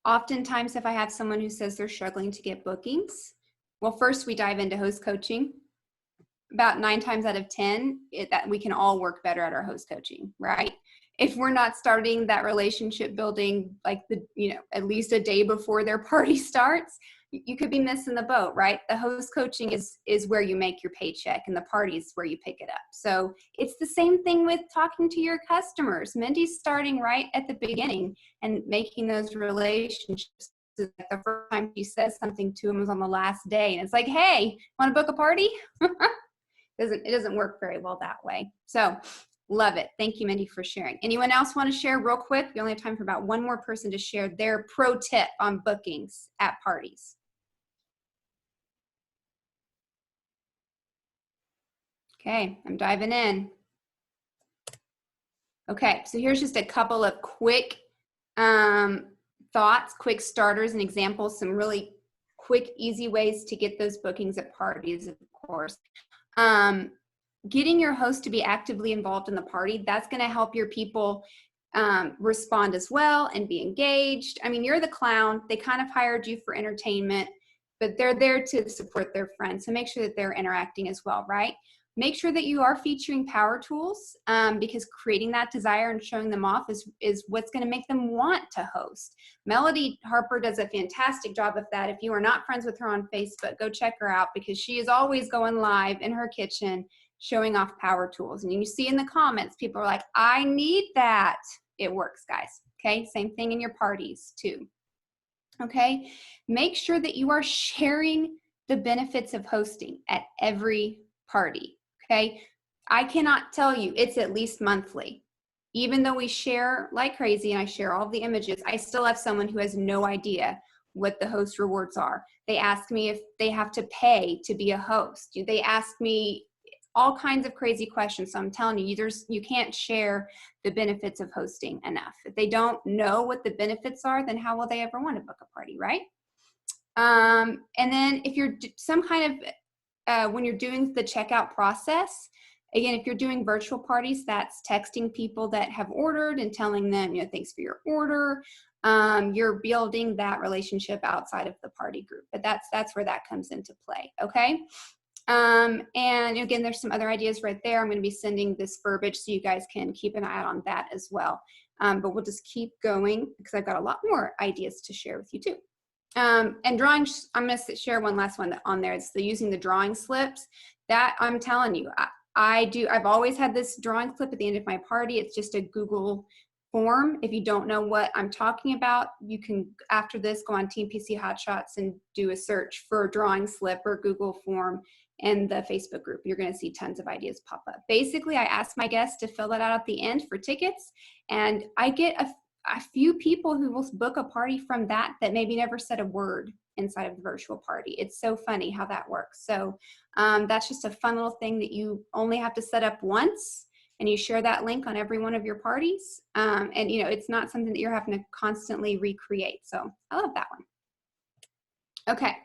S2: Oftentimes, if I have someone who says they're struggling to get bookings, well, first we dive into host coaching. About 9 times out of 10, that we can all work better at our host coaching, right? If we're not starting that relationship building, like at least a day before their party starts, you could be missing the boat, right? The host coaching is where you make your paycheck, and the party is where you pick it up. So it's the same thing with talking to your customers. Mindy's starting right at the beginning and making those relationships. The first time she says something to him was on the last day, and it's like, hey, want to book a party? It doesn't work very well that way. So love it. Thank you, Mindy, for sharing. Anyone else want to share real quick? We only have time for about one more person to share their pro tip on bookings at parties. Okay, I'm diving in. Okay, so here's just a couple of quick thoughts, quick starters and examples, some really quick, easy ways to get those bookings at parties, of course. Getting your host to be actively involved in the party, that's going to help your people respond as well and be engaged. I mean, you're the clown. They kind of hired you for entertainment, but they're there to support their friends. So make sure that they're interacting as well, right? Make sure that you are featuring power tools because creating that desire and showing them off is what's going to make them want to host. Melody Harper does a fantastic job of that. If you are not friends with her on Facebook, go check her out because she is always going live in her kitchen showing off power tools. And you see in the comments, people are like, I need that. It works, guys. Okay, same thing in your parties too. Okay, make sure that you are sharing the benefits of hosting at every party. Okay, I cannot tell you, it's at least monthly. Even though we share like crazy and I share all the images, I still have someone who has no idea what the host rewards are. They ask me if they have to pay to be a host. They ask me all kinds of crazy questions. So I'm telling you, you can't share the benefits of hosting enough. If they don't know what the benefits are, then how will they ever want to book a party, right? And then if you're some kind of when you're doing the checkout process, again, if you're doing virtual parties, that's texting people that have ordered and telling them, thanks for your order. You're building that relationship outside of the party group, but that's where that comes into play, okay? And again, there's some other ideas right there. I'm going to be sending this verbiage so you guys can keep an eye out on that as well. But we'll just keep going because I've got a lot more ideas to share with you too. And drawings, I'm going to share one last one on there. It's using the drawing slips. That I'm telling you, I've always had this drawing slip at the end of my party. It's just a Google form. If you don't know what I'm talking about, you can, after this, go on Team PC Hotshots and do a search for drawing slip or Google form in the Facebook group. You're going to see tons of ideas pop up. Basically, I ask my guests to fill that out at the end for tickets, and I get a few people who will book a party from that maybe never said a word inside of the virtual party. It's so funny how that works. So that's just a fun little thing that you only have to set up once, and you share that link on every one of your parties. And it's not something that you're having to constantly recreate. So I love that one. Okay,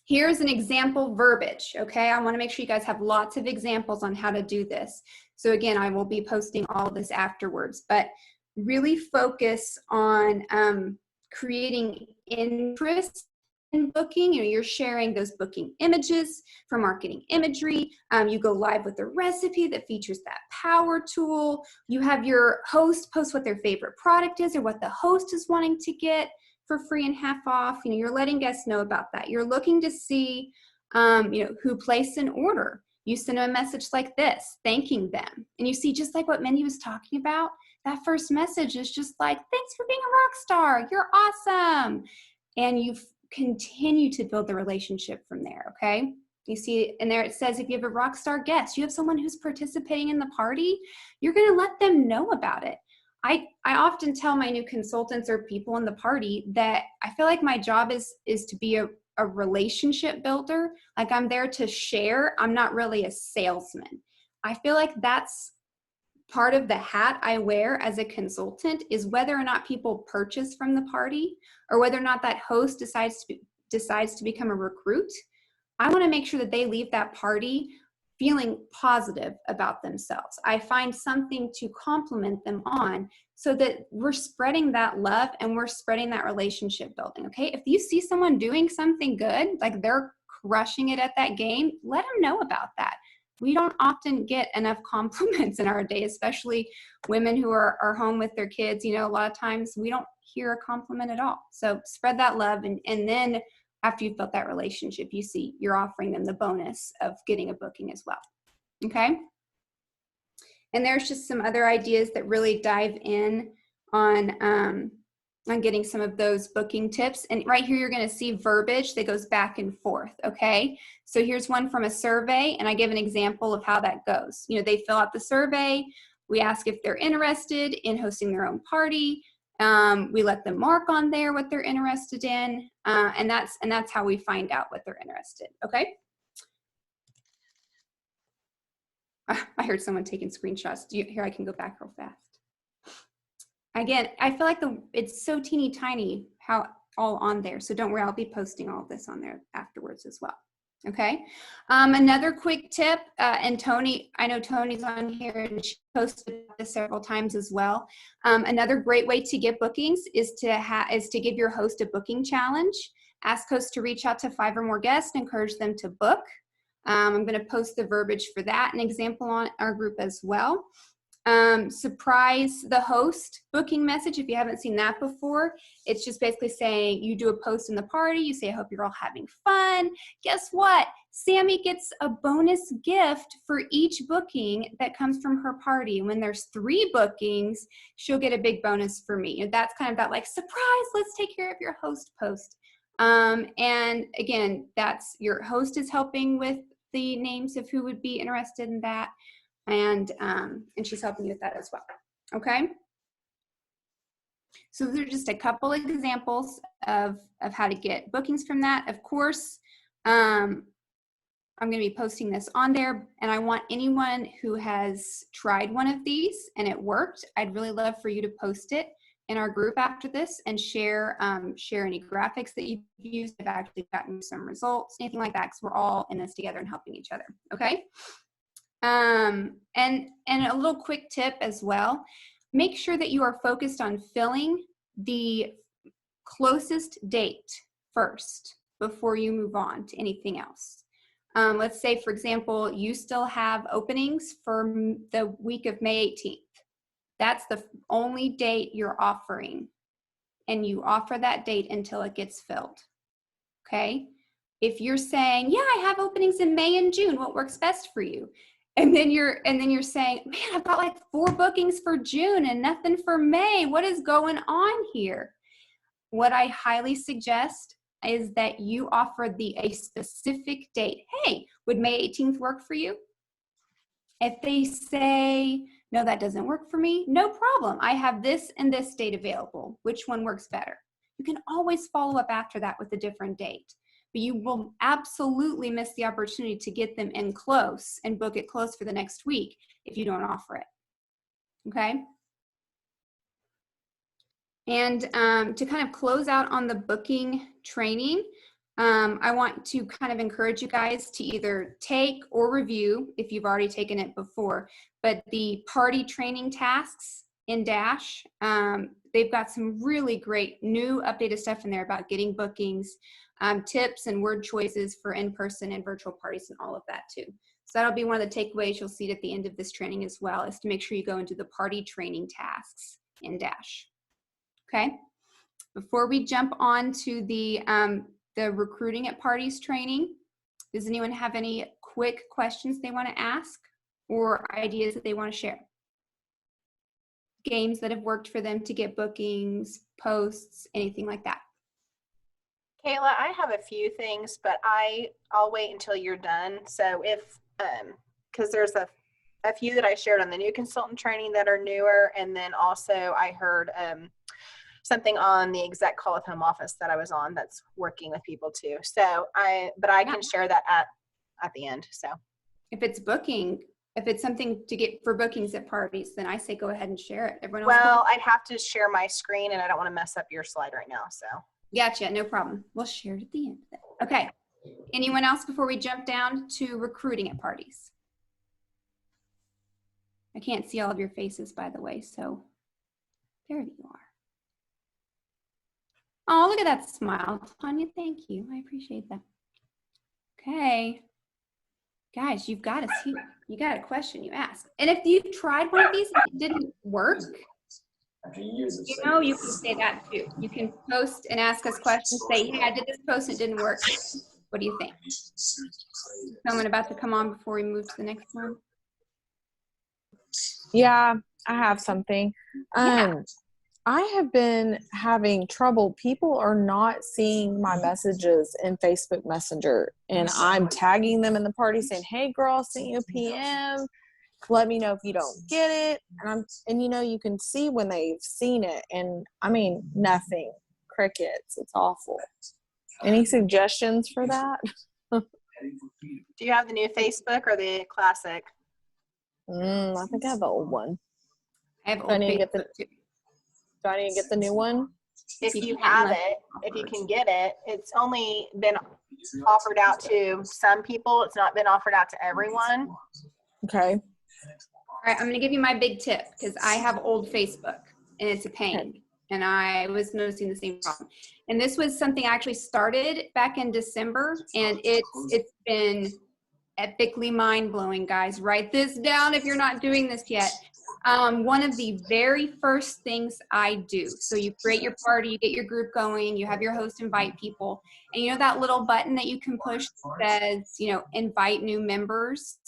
S2: here's an example verbiage. Okay, I want to make sure you guys have lots of examples on how to do this. So again, I will be posting all of this afterwards, but really focus on creating interest in booking. You know, you're sharing those booking images for marketing imagery. You go live with a recipe that features that power tool. You have your host post what their favorite product is or what the host is wanting to get for free and half off. You know, you're letting guests know about that. You're looking to see, you know, who placed an order. You send them a message like this, thanking them. And you see, just like what Mindy was talking about, that first message is just like, thanks for being a rock star. You're awesome. And you continue to build the relationship from there, okay? You see, and there it says, if you have a rock star guest, you have someone who's participating in the party, you're gonna let them know about it. I often tell my new consultants or people in the party that I feel like my job is to be a relationship builder. Like I'm there to share. I'm not really a salesman. I feel like that's part of the hat I wear as a consultant, is whether or not people purchase from the party or whether or not that host decides to become a recruit. I want to make sure that they leave that party feeling positive about themselves. I find something to compliment them on so that we're spreading that love and we're spreading that relationship building, okay? If you see someone doing something good, like they're crushing it at that game, let them know about that. We don't often get enough compliments in our day, especially women who are home with their kids. You know, a lot of times we don't hear a compliment at all. So spread that love, and then after you've built that relationship, you see you're offering them the bonus of getting a booking as well, okay? And there's just some other ideas that really dive in on getting some of those booking tips. And right here, you're gonna see verbiage that goes back and forth, okay? So here's one from a survey, and I give an example of how that goes. You know, they fill out the survey. We ask if they're interested in hosting their own party. We let them mark on there what they're interested in, and that's how we find out what they're interested, okay? I heard someone taking screenshots. Here, I can go back real fast. Again, I feel like it's so teeny tiny how all on there, so don't worry, I'll be posting all of this on there afterwards as well. Okay, another quick tip, and Tony, I know Tony's on here and she posted this several times as well. Another great way to get bookings is to give your host a booking challenge. Ask hosts to reach out to 5 or more guests and encourage them to book. I'm going to post the verbiage for that, an example on our group as well. Surprise the host booking message. If you haven't seen that before, it's just basically saying you do a post in the party. You say, I hope you're all having fun. Guess what? Sammy gets a bonus gift for each booking that comes from her party. When there's 3 bookings, she'll get a big bonus for me. And that's kind of that like, surprise, let's take care of your host post. And again, that's your host is helping with the names of who would be interested in that. And she's helping you with that as well, okay? So those are just a couple of examples of how to get bookings from that. Of course, I'm gonna be posting this on there, and I want anyone who has tried one of these and it worked, I'd really love for you to post it in our group after this and share any graphics that you've used, have actually gotten some results, anything like that, because we're all in this together and helping each other, okay? And a little quick tip as well, make sure that you are focused on filling the closest date first before you move on to anything else. Let's say, for example, you still have openings for the week of May 18th. That's the only date you're offering, and you offer that date until it gets filled, okay? If you're saying, yeah, I have openings in May and June, what works best for you? And then you're saying, man, I've got like 4 bookings for June and nothing for May. What is going on here? What I highly suggest is that you offer a specific date. Hey, would May 18th work for you? If they say, no, that doesn't work for me, no problem. I have this and this date available. Which one works better? You can always follow up after that with a different date. But you will absolutely miss the opportunity to get them in close and book it close for the next week if you don't offer it, okay? And to kind of close out on the booking training, I want to kind of encourage you guys to either take or review, if you've already taken it before, but the party training tasks in Dash. They've got some really great new updated stuff in there about getting bookings, tips and word choices for in-person and virtual parties and all of that too. So that'll be one of the takeaways you'll see at the end of this training as well, is to make sure you go into the party training tasks in Dash. Okay. Before we jump on to the recruiting at parties training, does anyone have any quick questions they want to ask or ideas that they want to share? Games that have worked for them to get bookings, posts, anything like that.
S1: Kayla, I have a few things, but I'll wait until you're done. So if, because there's a few that I shared on the new consultant training that are newer, and then also I heard something on the exec call with home office that I was on that's working with people too. So I can share that at the end. So
S2: if it's booking, if it's something to get for bookings at parties, then I say go ahead and share it. Everyone else.
S1: Well, I'd have to share my screen, and I don't want to mess up your slide right now. So
S2: gotcha, no problem. We'll share it at the end. Okay. Anyone else before we jump down to recruiting at parties? I can't see all of your faces, by the way, so there you are. Oh, look at that smile, Tanya. Thank you. I appreciate that. Okay. Guys, you've got you got a question you ask. And if you tried one of these and it didn't work, you know, you can say that too. You can post and ask us questions. Say, hey, I did this post and it didn't work. What do you think? Someone about to come on before we move to the next one?
S7: Yeah, I have something. I have been having trouble. People are not seeing my messages in Facebook Messenger, and I'm tagging them in the party saying, hey girl, I sent you a PM. Let me know if you don't get it. And you know, you can see when they've seen it, and I mean, nothing. Crickets. It's awful. Any suggestions for that?
S1: do you have the new Facebook or the classic?
S7: I think I have the old one.
S2: I have old Facebook too.
S7: Do I need to get the new one?
S1: If you have it, if you can get it, it's only been offered out to some people. It's not been offered out to everyone.
S7: Okay.
S2: All right, I'm going to give you my big tip because I have old Facebook and it's a pain. Okay. And I was noticing the same problem. And this was something I actually started back in December, and it's been epically mind-blowing, guys. Write this down if you're not doing this yet. One of the very first things I do, so you create your party, you get your group going, you have your host invite people, and you know that little button that you can push that says, you know, invite new members?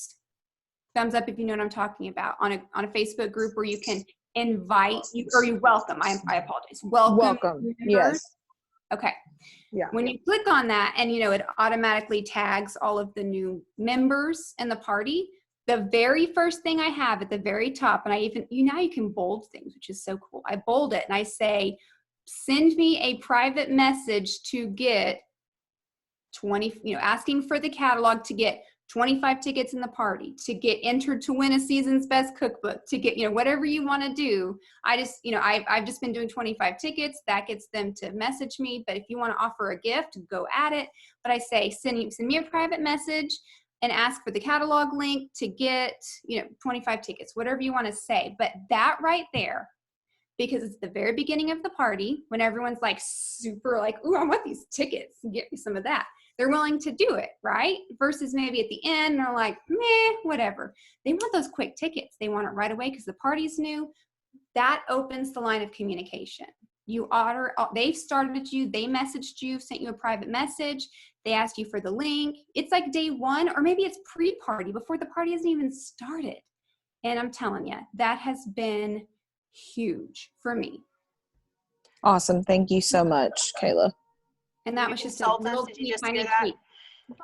S2: Thumbs up if you know what I'm talking about. On a Facebook group where you can invite, you welcome, I apologize. Welcome.
S7: Yes.
S2: Okay.
S7: Yeah.
S2: When you click on that and, you know, it automatically tags all of the new members in the party, the very first thing I have at the very top, and I even, now you can bold things, which is so cool. I bold it and I say, send me a private message to get 20, you know, asking for the catalog to get 25 tickets in the party, to get entered to win a season's best cookbook, to get, you know, whatever you want to do. I just, you know, I've just been doing 25 tickets. That gets them to message me. But if you want to offer a gift, go at it. But I say, send me a private message and ask for the catalog link to get, you know, 25 tickets, whatever you want to say. But that right there, because it's the very beginning of the party when everyone's like super like, ooh, I want these tickets, get me some of that. They're willing to do it, right? Versus maybe at the end, they're like, meh, whatever. They want those quick tickets. They want it right away because the party's new. That opens the line of communication. They've started you, they messaged you, sent you a private message. They asked you for the link. It's like day one, or maybe it's pre-party before the party hasn't even started. And I'm telling you, that has been huge for me.
S7: Awesome. Thank you so much, Kayla.
S2: And that was just a little tiny tweak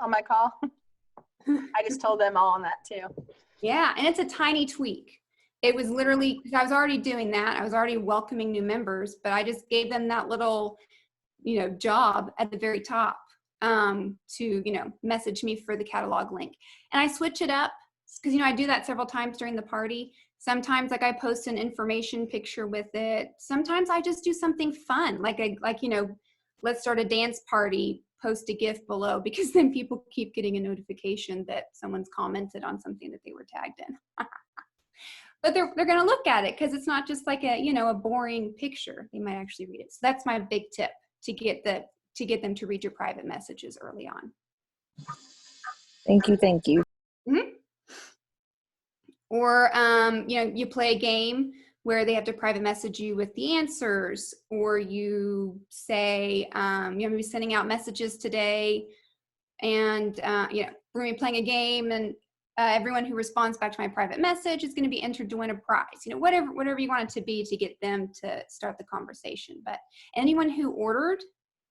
S1: on my call. I just told them all on that too.
S2: Yeah, and it's a tiny tweak. It was literally, because I was already doing that. I was already welcoming new members, but I just gave them that little, you know, job at the very top to, you know, message me for the catalog link. And I switch it up because, you know, I do that several times during the party. Sometimes like I post an information picture with it. Sometimes I just do something fun, like you know, let's start a dance party, post a GIF below, because then people keep getting a notification that someone's commented on something that they were tagged in. but they're going to look at it because it's not just like a, you know, a boring picture. They might actually read it. So that's my big tip to get them to read your private messages early on.
S7: Thank you. Thank you.
S2: Mm-hmm. Or, you know, you play a game where they have to private message you with the answers, or you say, you know, maybe sending out messages today, and, you know, we're going to be playing a game, and everyone who responds back to my private message is going to be entered to win a prize. You know, whatever you want it to be to get them to start the conversation. But anyone who ordered,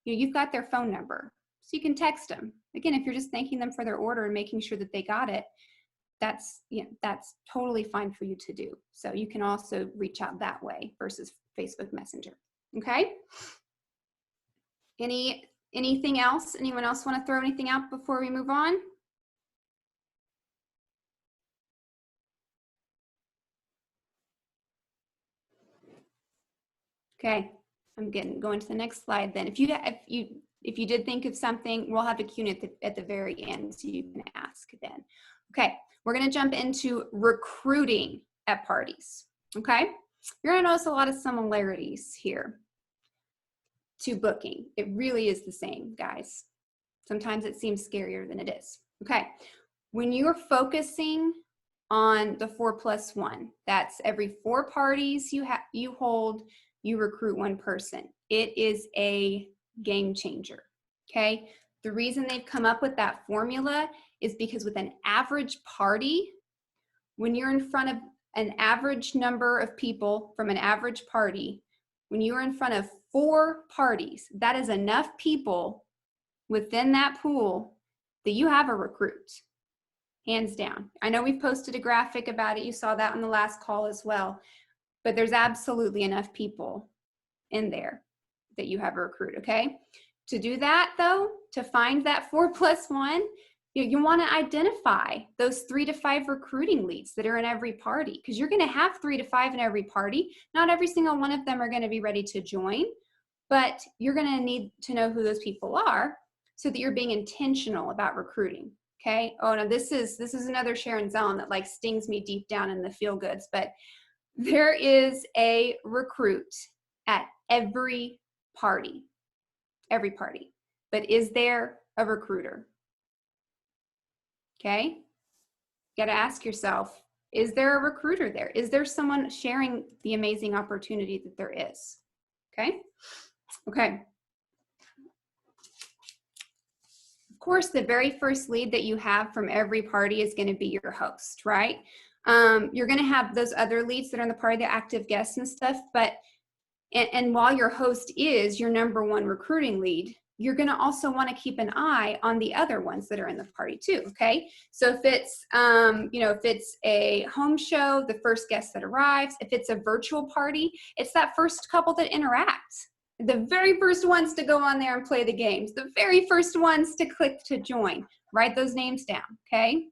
S2: you know, you've got their phone number, so you can text them. Again, if you're just thanking them for their order and making sure that they got it, that's, you know, that's totally fine for you to do. So you can also reach out that way versus Facebook Messenger. Okay. Anything else? Anyone else want to throw anything out before we move on? Okay, I'm going to the next slide then. If you did think of something, we'll have a Q&A at the very end, so you can ask then. Okay, we're going to jump into recruiting at parties. Okay, you're going to notice a lot of similarities here to booking. It really is the same, guys. Sometimes it seems scarier than it is. Okay, when you're focusing on the 4+1, that's every 4 parties you hold, you recruit 1 person. It is a game changer. Okay, the reason they've come up with that formula is because with an average party, when you're in front of an average number of people from an average party, when you're in front of 4 parties, that is enough people within that pool that you have a recruit, hands down. I know we've posted a graphic about it. You saw that on the last call as well, but there's absolutely enough people in there that you have a recruit, okay? To do that though, to find that 4+1, you want to identify those 3 to 5 recruiting leads that are in every party, because you're going to have 3 to 5 in every party. Not every single one of them are going to be ready to join, but you're going to need to know who those people are so that you're being intentional about recruiting. Okay. Oh no, this is another Sharon Zellin that like stings me deep down in the feel goods, but there is a recruit at every party, but is there a recruiter? Okay. You got to ask yourself, is there a recruiter there? Is there someone sharing the amazing opportunity that there is? Okay. Okay. Of course, the very first lead that you have from every party is going to be your host, right? You're going to have those other leads that are in the party, the active guests and stuff, but and while your host is your #1 recruiting lead, you're going to also want to keep an eye on the other ones that are in the party too, okay? So if it's, you know, if it's a home show, the first guest that arrives, if it's a virtual party, it's that first couple that interact. The very first ones to go on there and play the games, the very first ones to click to join. Write those names down, okay?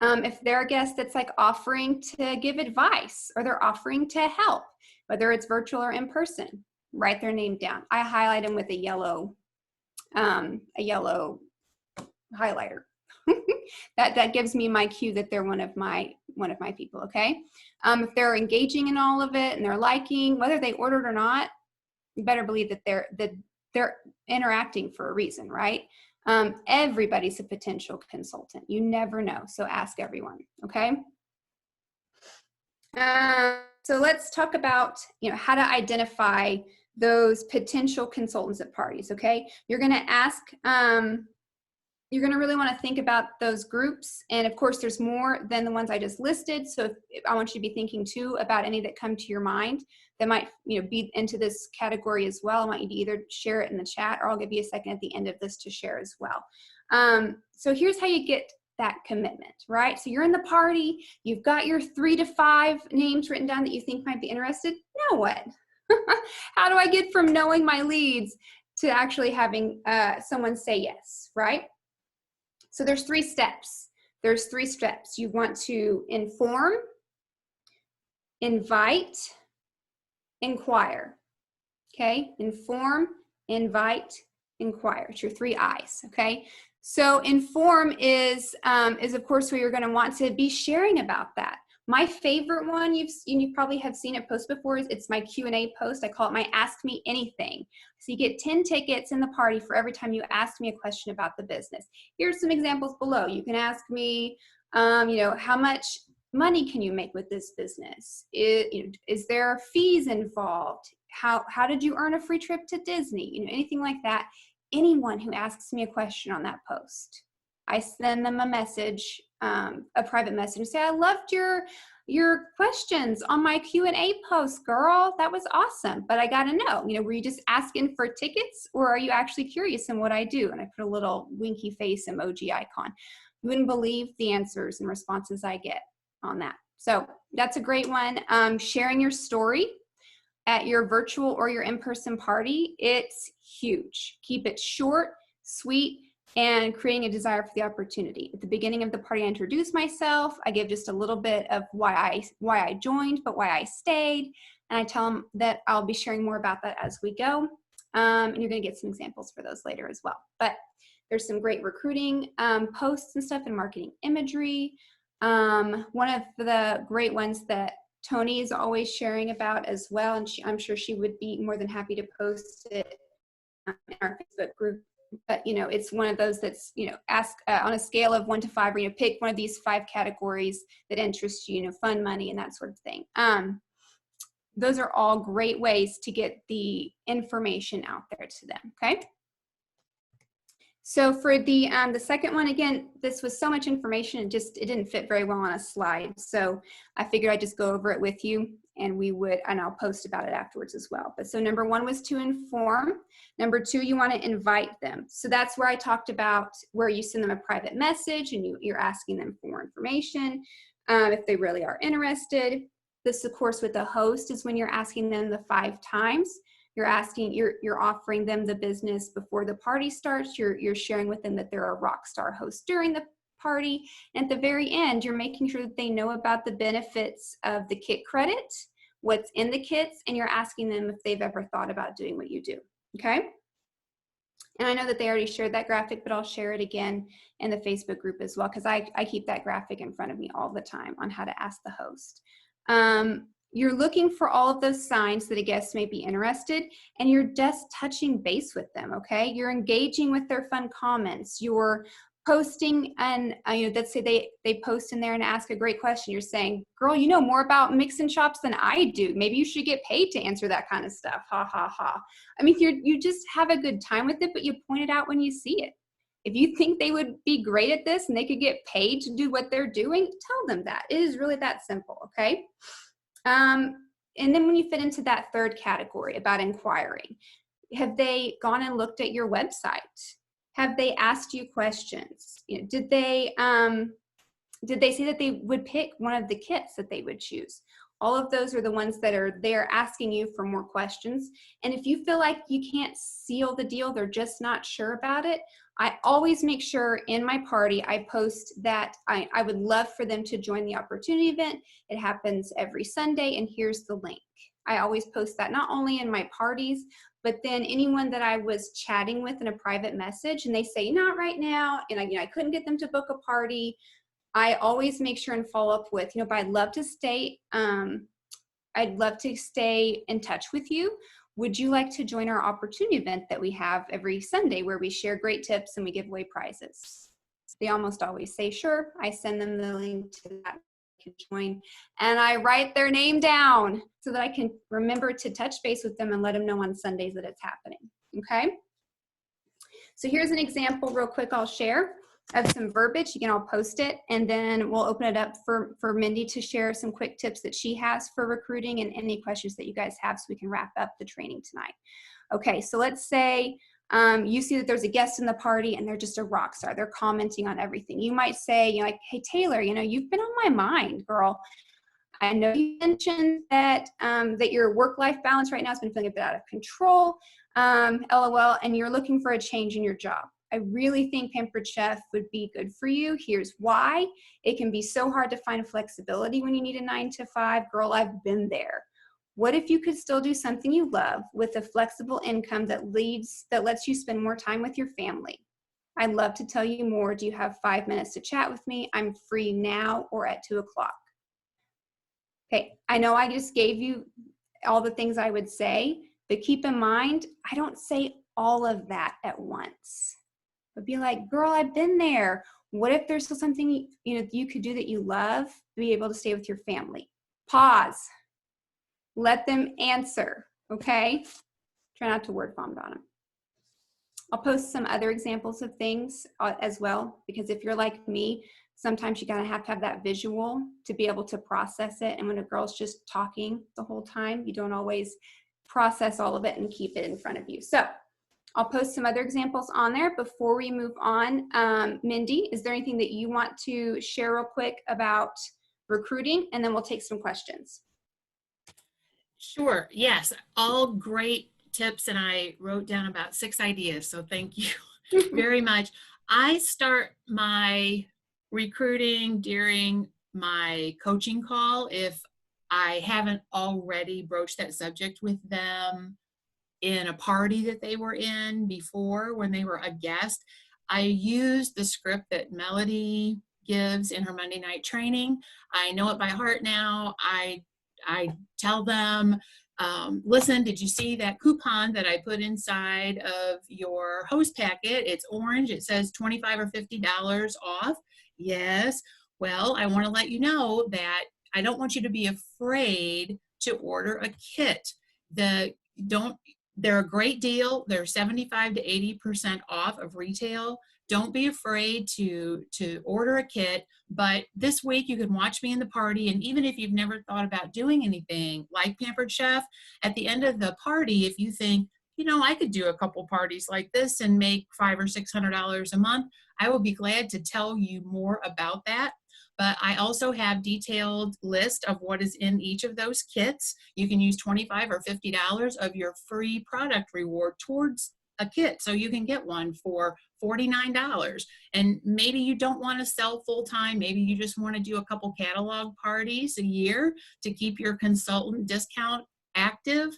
S2: If they're a guest that's like offering to give advice or they're offering to help, whether it's virtual or in person, write their name down. I highlight them with a yellow highlighter. that gives me my cue that they're one of my people, okay? If they're engaging in all of it and they're liking, whether they ordered or not, you better believe that they're interacting for a reason, right? Everybody's a potential consultant. You never know, so ask everyone, okay? So let's talk about, you know, how to identify those potential consultants at parties, okay? You're going to ask, you're going to really want to think about those groups. And of course, there's more than the ones I just listed. So I want you to be thinking too about any that come to your mind that might, you know, be into this category as well. I want you to either share it in the chat or I'll give you a second at the end of this to share as well. So here's how you get that commitment, right? So you're in the party, you've got your 3 to 5 names written down that you think might be interested. Now what? How do I get from knowing my leads to actually having someone say yes, right? So there's 3 steps. There's 3 steps. You want to inform, invite, inquire. Okay? Inform, invite, inquire. It's your 3 I's. Okay? So inform is of course where you're going to want to be sharing about that. My favorite one, you probably have seen it post before, is it's my Q&A post. I call it my Ask Me Anything. So you get 10 tickets in the party for every time you ask me a question about the business. Here's some examples below. You can ask me, how much money can you make with this business? Is there fees involved? How did you earn a free trip to Disney? Anything like that. Anyone who asks me a question on that post, I send them a message, a private message, and say, I loved your questions on my Q&A post, girl. That was awesome. But I got to know, were you just asking for tickets, or are you actually curious in what I do? And I put a little winky face emoji icon. You wouldn't believe the answers and responses I get on that. So that's a great one. Sharing your story at your virtual or your in-person party, it's huge. Keep it short, sweet, and creating a desire for the opportunity. At the beginning of the party, I introduce myself. I give just a little bit of why I joined, but why I stayed. And I tell them that I'll be sharing more about that as we go. And you're gonna get some examples for those later as well. But there's some great recruiting posts and stuff and marketing imagery. One of the great ones that Tony is always sharing about as well, and I'm sure she would be more than happy to post it in our Facebook group. But it's one of those that's ask on a scale of 1 to 5, or pick one of these 5 categories that interest you, fun, money, and that sort of thing. Those are all great ways to get the information out there to them. Okay. So for the second one, again, this was so much information, it didn't fit very well on a slide. So I figured I'd just go over it with you, and I'll post about it afterwards as well. But so number 1 was to inform. Number 2, you want to invite them. So that's where I talked about where you send them a private message and you're asking them for more information if they really are interested. This, of course, with the host is when you're asking them the 5 times. You're offering them the business before the party starts. You're sharing with them that they're a rock star host during the party. And at the very end, you're making sure that they know about the benefits of the kit credit, what's in the kits, and you're asking them if they've ever thought about doing what you do. Okay. And I know that they already shared that graphic, but I'll share it again in the Facebook group as well, because I keep that graphic in front of me all the time on how to ask the host. You're looking for all of those signs that a guest may be interested, and you're just touching base with them, okay? You're engaging with their fun comments. You're posting, and let's say they post in there and ask a great question. You're saying, girl, you know more about mix and chops than I do. Maybe you should get paid to answer that kind of stuff. Ha, ha, ha. I mean, you just have a good time with it, but you point it out when you see it. If you think they would be great at this and they could get paid to do what they're doing, tell them that. It is really that simple, okay? And then when you fit into that third category about inquiring, have they gone and looked at your website? Have they asked you questions? Did they say that they would pick one of the kits that they would choose? All of those are the ones that are there asking you for more questions. And if you feel like you can't seal the deal, they're just not sure about it, I always make sure in my party I post that I would love for them to join the opportunity event. It happens every Sunday, and here's the link. I always post that not only in my parties, but then anyone that I was chatting with in a private message and they say, not right now, and I couldn't get them to book a party, I always make sure and follow up with, but I'd love to stay in touch with you. Would you like to join our opportunity event that we have every Sunday where we share great tips and we give away prizes? They almost always say, sure. I send them the link to that, they can join, and I write their name down so that I can remember to touch base with them and let them know on Sundays that it's happening, okay? So here's an example real quick I'll share of some verbiage. Again, I'll post it, and then we'll open it up for Mindy to share some quick tips that she has for recruiting and any questions that you guys have so we can wrap up the training tonight. Okay, so let's say you see that there's a guest in the party and they're just a rock star. They're commenting on everything. You might say, like, hey, Taylor, you've been on my mind, girl. I know you mentioned that that your work-life balance right now has been feeling a bit out of control, LOL, and you're looking for a change in your job. I really think Pampered Chef would be good for you. Here's why. It can be so hard to find flexibility when you need a 9 to 5. Girl, I've been there. What if you could still do something you love with a flexible income that lets you spend more time with your family? I'd love to tell you more. Do you have 5 minutes to chat with me? I'm free now or at 2 o'clock. Okay, I know I just gave you all the things I would say, but keep in mind, I don't say all of that at once. But be like, girl, I've been there. What if there's still something you could do that you love to be able to stay with your family? Pause. Let them answer, okay? Try not to word vomit on them. I'll post some other examples of things as well, because if you're like me, sometimes you gotta have to have that visual to be able to process it. And when a girl's just talking the whole time, you don't always process all of it and keep it in front of you. So I'll post some other examples on there. Before we move on, Mindy, is there anything that you want to share real quick about recruiting? And then we'll take some questions.
S6: Sure. Yes. All great tips. And I wrote down about 6 ideas. So thank you very much. I start my recruiting during my coaching call if I haven't already broached that subject with them in a party that they were in before when they were a guest. I used the script that Melody gives in her Monday night training. I know it by heart now. I tell them, listen, did you see that coupon that I put inside of your host packet? It's orange. It says $25 or $50 off. Yes. Well, I want to let you know that I don't want you to be afraid to order a kit. They're a great deal. They're 75 to 80% off of retail. Don't be afraid to order a kit. But this week you can watch me in the party. And even if you've never thought about doing anything like Pampered Chef, at the end of the party, if you think, I could do a couple parties like this and make $500 or $600 a month, I will be glad to tell you more about that. But I also have detailed list of what is in each of those kits. You can use $25 or $50 of your free product reward towards a kit. So you can get one for $49. And maybe you don't want to sell full time. Maybe you just want to do a couple catalog parties a year to keep your consultant discount active.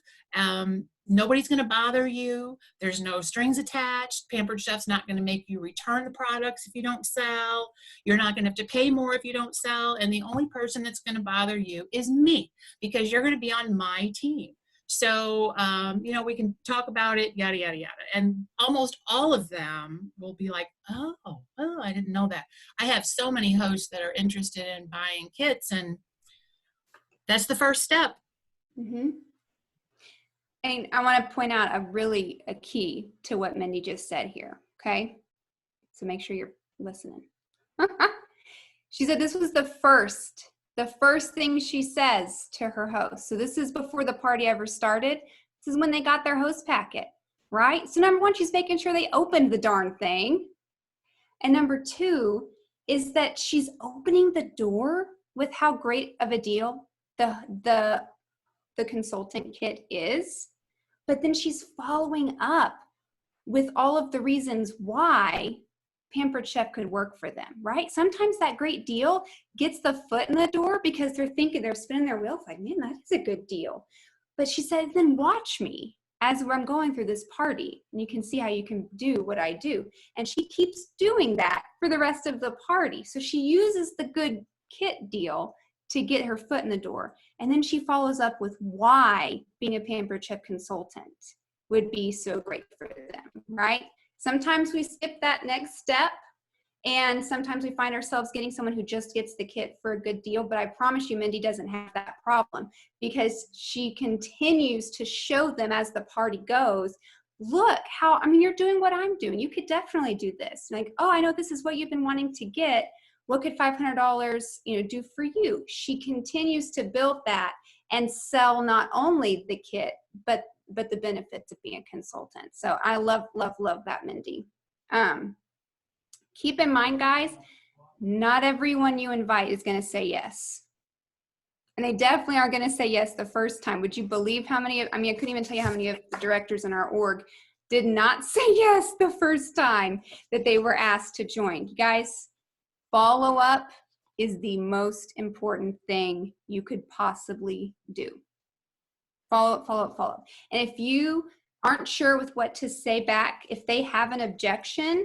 S6: Nobody's going to bother you. There's no strings attached. Pampered Chef's not going to make you return the products if you don't sell. You're not going to have to pay more if you don't sell. And the only person that's going to bother you is me, because you're going to be on my team. So, we can talk about it, yada, yada, yada. And almost all of them will be like, oh, I didn't know that. I have so many hosts that are interested in buying kits, and that's the first step.
S2: Mm-hmm. And I want to point out a key to what Mindy just said here, okay? So make sure you're listening. She said this was the first thing she says to her host. So this is before the party ever started. This is when they got their host packet, right? So number one, she's making sure they opened the darn thing. And number two is that she's opening the door with how great of a deal the consultant kit is. But then she's following up with all of the reasons why Pampered Chef could work for them, right? Sometimes that great deal gets the foot in the door because they're spinning their wheels like, man, that is a good deal. But she said, then watch me as I'm going through this party, and you can see how you can do what I do. And she keeps doing that for the rest of the party. So she uses the good kit deal to get her foot in the door. And then she follows up with why being a Pampered Chef consultant would be so great for them, right? Sometimes we skip that next step, and sometimes we find ourselves getting someone who just gets the kit for a good deal. But I promise you, Mindy doesn't have that problem, because she continues to show them as the party goes, look how, you're doing what I'm doing. You could definitely do this. Like, oh, I know this is what you've been wanting to get. Look at $500, do for you. She continues to build that and sell not only the kit, but the benefits of being a consultant. So I love, love, love that, Mindy. Keep in mind, guys, not everyone you invite is going to say yes. And they definitely are going to say yes the first time. Would you believe how many, I couldn't even tell you how many of the directors in our org did not say yes the first time that they were asked to join. You guys, follow up is the most important thing you could possibly do. Follow up. And if you aren't sure with what to say back, if they have an objection,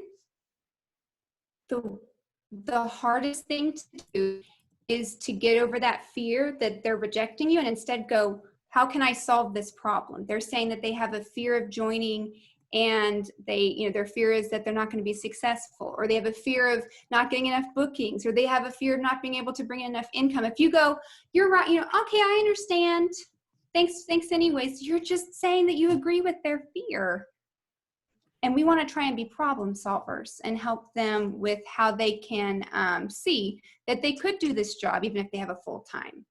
S2: the hardest thing to do is to get over that fear that they're rejecting you and instead go, how can I solve this problem? They're saying that they have a fear of joining and their fear is that they're not going to be successful, or they have a fear of not getting enough bookings, or they have a fear of not being able to bring in enough income. If you go, you're right, okay, I understand. Thanks anyways. You're just saying that you agree with their fear. And we want to try and be problem solvers and help them with how they can see that they could do this job, even if they have a full-time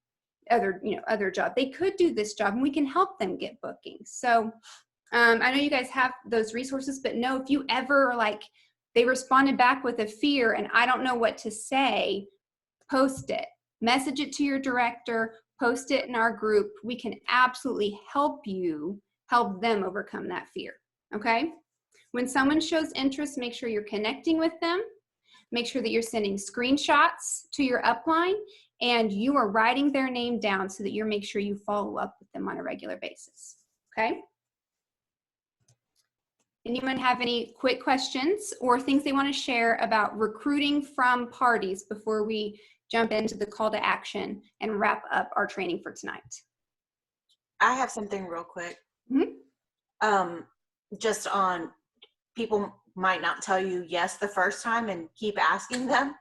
S2: other job. They could do this job and we can help them get bookings. So I know you guys have those resources, but no, if you ever they responded back with a fear and I don't know what to say, post it, message it to your director, post it in our group. We can absolutely help them overcome that fear. Okay. When someone shows interest, make sure you're connecting with them. Make sure that you're sending screenshots to your upline and you are writing their name down so that you make sure you follow up with them on a regular basis. Okay. Anyone have any quick questions or things they want to share about recruiting from parties before we jump into the call to action and wrap up our training for tonight?
S10: I have something real quick. Just on, people might not tell you yes the first time and keep asking them.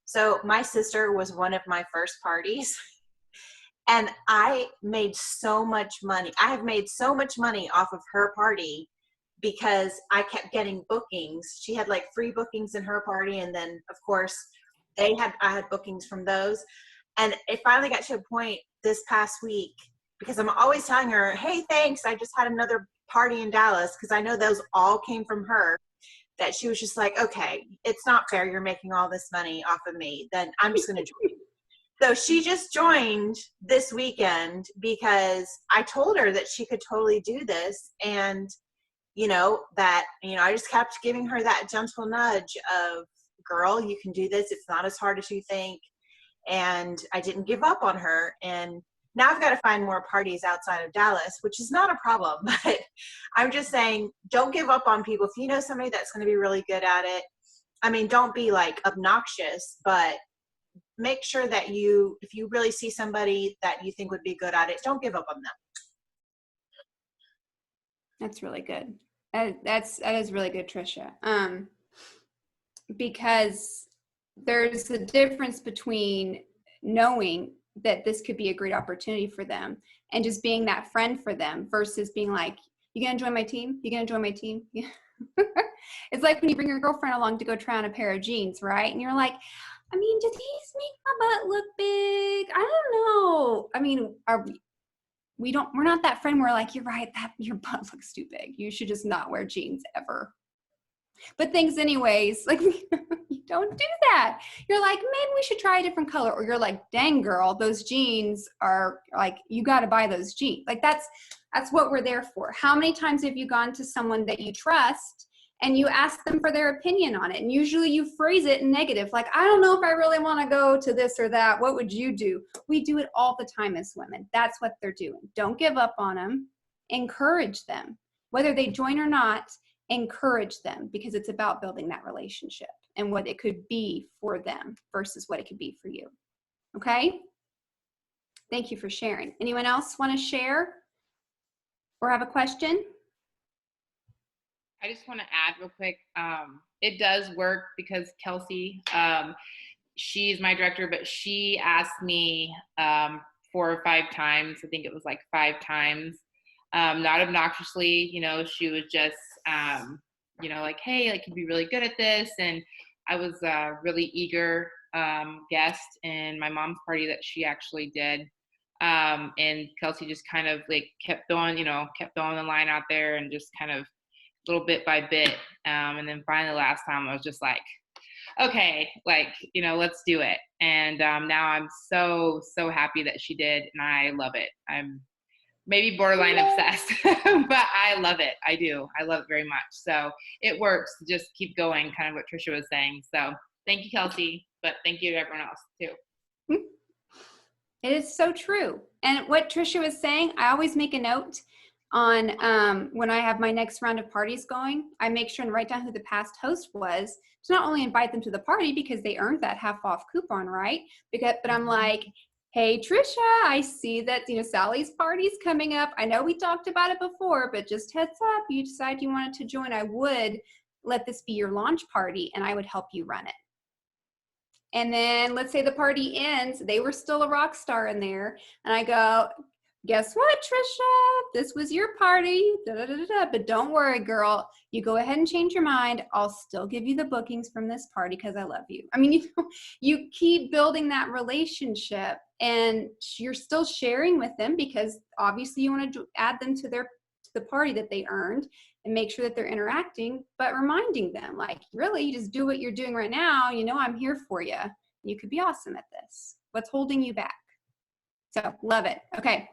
S10: So my sister was one of my first parties and I made so much money. I have made so much money off of her party because I kept getting bookings. She had 3 bookings in her party. And then of course I had bookings from those. And it finally got to a point this past week, because I'm always telling her, hey, thanks, I just had another party in Dallas, because I know those all came from her, that she was just like, okay, it's not fair you're making all this money off of me, then I'm just going to join. So she just joined this weekend because I told her that she could totally do this. And I just kept giving her that gentle nudge of, girl, you can do this. It's not as hard as you think. And I didn't give up on her. And now I've got to find more parties outside of Dallas, which is not a problem. But I'm just saying, don't give up on people. If you know somebody that's going to be really good at it, don't be obnoxious, but make sure that if you really see somebody that you think would be good at it, don't give up on them.
S2: That's really good. That is really good, Tricia. Because there's a difference between knowing that this could be a great opportunity for them and just being that friend for them versus being like, you gonna join my team? You gonna join my team? It's like when you bring your girlfriend along to go try on a pair of jeans, right? And you're like, do these make my butt look big? I don't know. We're not that friend. We're like, you're right, that your butt looks too big. You should just not wear jeans ever. But things anyways, you don't do that. You're like, maybe we should try a different color. Or you're like, dang girl, those jeans are you got to buy those jeans. That's what we're there for. How many times have you gone to someone that you trust and you ask them for their opinion on it? And usually you phrase it in negative. I don't know if I really want to go to this or that. What would you do? We do it all the time as women. That's what they're doing. Don't give up on them. Encourage them. Whether they join or not, encourage them, because it's about building that relationship and what it could be for them versus what it could be for you. Okay? Thank you for sharing. Anyone else want to share or have a question?
S3: I just want to add real quick. It does work because Kelsey, she's my director, but she asked me 4 or 5 times. I think it was 5 times. Not obnoxiously, she was just, hey, you'd be really good at this. And I was a really eager guest in my mom's party that she actually did. And Kelsey just kind of kept throwing the line out there and just kind of little bit by bit. And then finally last time I was just like, okay, let's do it. And now I'm so happy that she did. And I love it. I'm maybe borderline obsessed, but I love it. I do. I love it very much. So it works. Just keep going, kind of what Tricia was saying. So thank you, Kelsey, but thank you to everyone else too.
S2: It is so true. And what Tricia was saying, I always make a note. on when I have my next round of parties going, I make sure and write down who the past host was to not only invite them to the party because they earned that half off coupon, right? But I'm like, hey, Trisha, I see that, Sally's party's coming up. I know we talked about it before, but just heads up, you decide you wanted to join, I would let this be your launch party and I would help you run it. And then let's say the party ends, they were still a rock star in there. And I go, guess what, Trisha? This was your party, but don't worry, girl. You go ahead and change your mind. I'll still give you the bookings from this party because I love you. I mean, you keep building that relationship and you're still sharing with them because obviously you want to add them to the party that they earned and make sure that they're interacting, but reminding them like, really, you just do what you're doing right now. I'm here for you. You could be awesome at this. What's holding you back? So love it. Okay.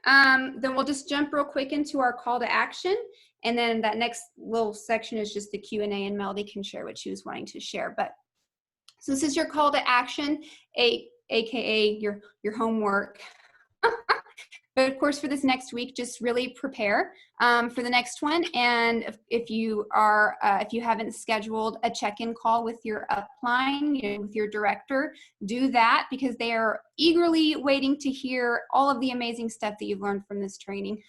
S2: Then we'll just jump real quick into our call to action. And then that next little section is just the Q&A and Melody can share what she was wanting to share. But so this is your call to action, AKA your homework. But of course, for this next week, just really prepare for the next one. And if you haven't scheduled a check-in call with your upline, with your director, do that because they are eagerly waiting to hear all of the amazing stuff that you've learned from this training.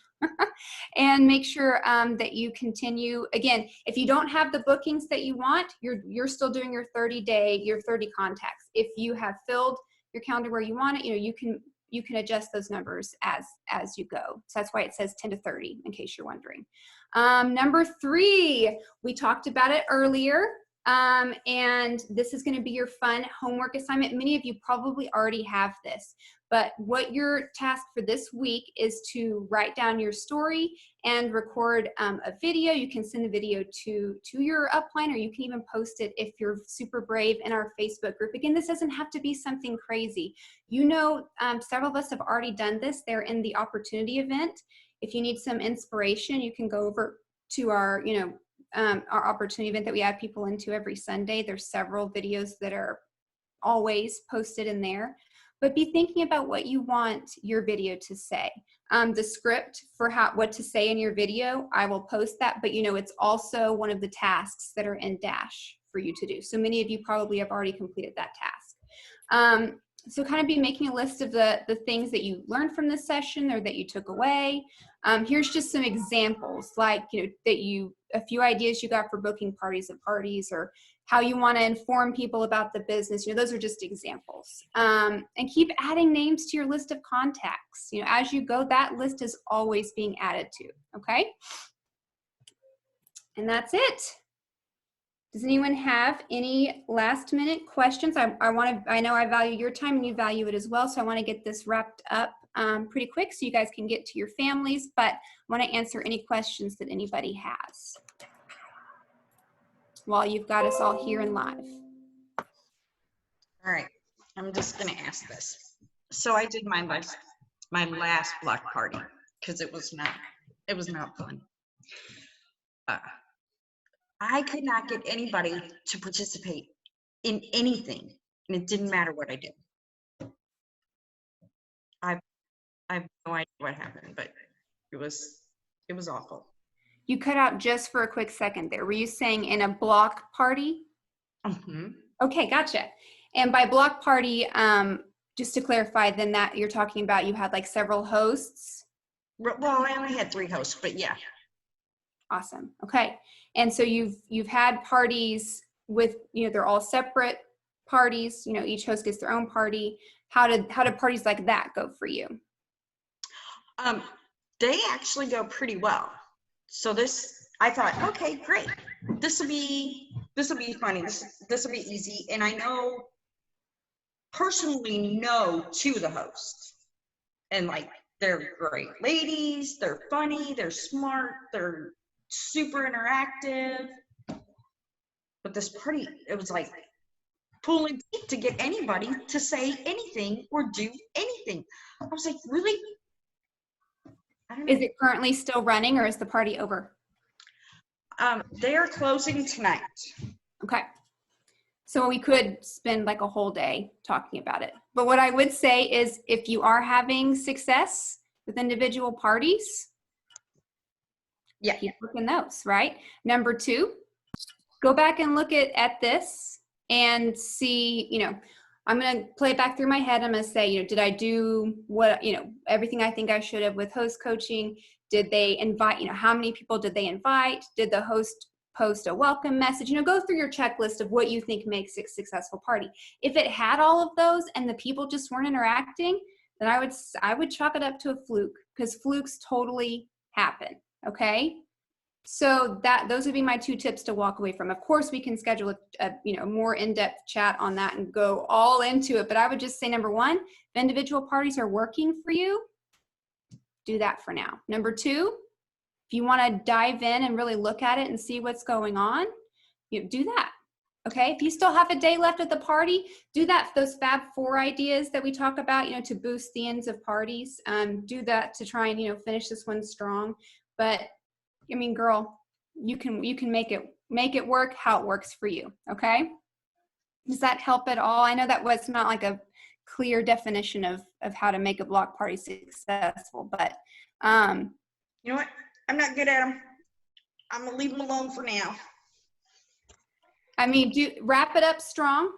S2: And make sure that you continue. Again, if you don't have the bookings that you want, you're still doing your 30 contacts. If you have filled your calendar where you want it, you can adjust those numbers as you go. So that's why it says 10 to 30, in case you're wondering. Number 3, we talked about it earlier, and this is gonna be your fun homework assignment. Many of you probably already have this, but what your task for this week is to write down your story and record a video. You can send the video to your upline, or you can even post it if you're super brave in our Facebook group. Again, this doesn't have to be something crazy. Several of us have already done this. They're in the opportunity event. If you need some inspiration, you can go over to our opportunity event that we add people into every Sunday. There's several videos that are always posted in there. But be thinking about what you want your video to say. The script for what to say in your video, I will post that, but it's also one of the tasks that are in Dash for you to do. So many of you probably have already completed that task. So kind of be making a list of the things that you learned from this session or that you took away. Here's just some examples, like, a few ideas you got for booking parties at parties, or how you want to inform people about the business. Those are just examples. And keep adding names to your list of contacts. As you go, that list is always being added to, okay? And that's it. Does anyone have any last minute questions? I know I value your time and you value it as well, so I want to get this wrapped up pretty quick so you guys can get to your families, but I want to answer any questions that anybody has while you've got us all here and live.
S11: All right, I'm just gonna ask this. So I did my last block party because it was not fun. I could not get anybody to participate in anything, and it didn't matter what I did. I have no idea what happened, but it was awful.
S2: You cut out just for a quick second there. Were you saying in a block party?
S11: Mm-hmm.
S2: Okay, gotcha. And by block party, just to clarify, then that you're talking about you had like several hosts?
S11: Well, I only had 3 hosts, but yeah.
S2: Awesome. Okay. And so you've had parties with, they're all separate parties, each host gets their own party. How did parties like that go for you?
S11: They actually go pretty well. So I thought, okay, great. This will be funny. This will be easy. And I personally know 2 of the hosts, and like, they're great ladies. They're funny. They're smart. They're super interactive. But this party, it was like pulling teeth to get anybody to say anything or do anything. I was like, really? I don't know.
S2: Is it currently still running, or is the party over?
S11: They are closing tonight.
S2: Okay. So we could spend like a whole day talking about it. But what I would say is, if you are having success with individual parties,
S11: Yeah.
S2: Keep looking those, right? Number 2, go back and look at this and see, I'm going to play it back through my head. I'm going to say, did I do what, everything I think I should have with host coaching? Did they invite, how many people did they invite? Did the host post a welcome message? Go through your checklist of what you think makes a successful party. If it had all of those and the people just weren't interacting, then I would chalk it up to a fluke, because flukes totally happen. Okay. So those would be my 2 tips to walk away from. Of course, we can schedule a more in-depth chat on that and go all into it. But I would just say, number 1, if individual parties are working for you, do that for now. Number 2, if you want to dive in and really look at it and see what's going on, do that. Okay. If you still have a day left at the party, do that. Those Fab 4 ideas that we talk about, to boost the ends of parties, do that to try and, finish this one strong. But girl, you can make it work how it works for you. Okay. Does that help at all? I know that was not like a clear definition of how to make a block party successful, but
S11: you know what? I'm not good at them. I'm gonna leave them alone for now.
S2: Do wrap it up strong.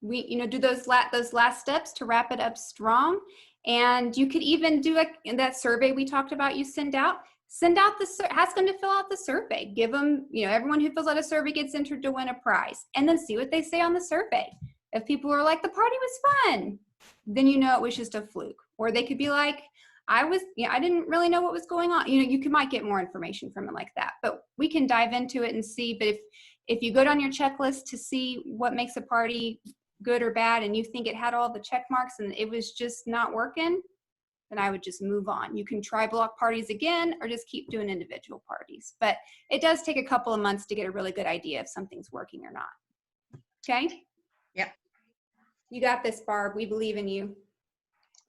S2: We, do those last steps to wrap it up strong. And you could even do that survey we talked about. You send out ask them to fill out the survey. Give them, everyone who fills out a survey gets entered to win a prize, and then see what they say on the survey. If people are like, the party was fun, then it was just a fluke. Or they could be like, I didn't really know what was going on. You might get more information from it like that, but we can dive into it and see. But if you go down your checklist to see what makes a party good or bad, and you think it had all the check marks and it was just not working, then I would just move on. You can try block parties again, or just keep doing individual parties. But it does take a couple of months to get a really good idea if something's working or not. Okay?
S11: Yep.
S2: You got this, Barb. We believe in you.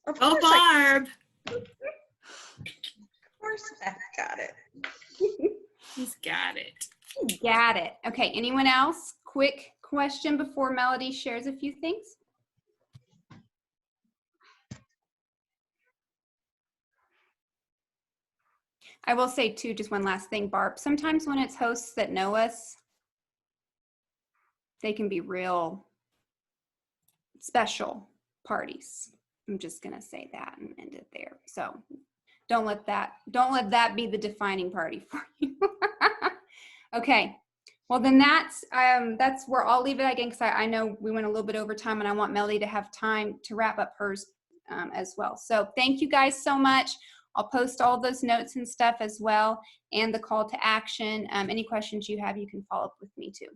S11: Of
S6: Oh,
S11: course
S6: Barb.
S11: Of course I got it.
S6: He's got it.
S2: Got it. Okay, anyone else? Quick question before Melody shares a few things. I will say too, just one last thing, Barb. Sometimes when it's hosts that know us, they can be real special parties. I'm just gonna say that and end it there. So don't let that be the defining party for you. Okay. Well, then that's where I'll leave it again, because I know we went a little bit over time, and I want Melody to have time to wrap up hers as well. So thank you guys so much. I'll post all those notes and stuff as well, and the call to action. Any questions you have, you can follow up with me too.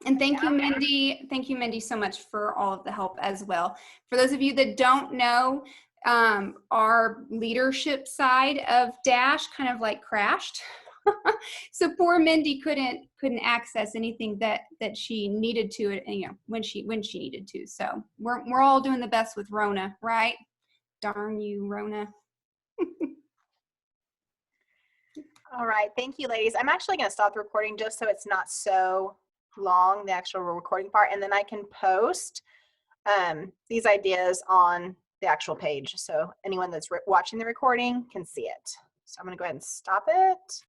S2: And thank you, Mindy. Thank you, Mindy, so much for all of the help as well. For those of you that don't know, our leadership side of Dash kind of like crashed. So poor Mindy couldn't access anything that she needed to, when she needed to. So we're all doing the best with Rona, right? Darn you, Rona.
S1: All right, thank you, ladies. I'm actually going to stop the recording just so it's not so long, the actual recording part, and then I can post these ideas on the actual page, so anyone that's watching the recording can see it. So I'm going to go ahead and stop it.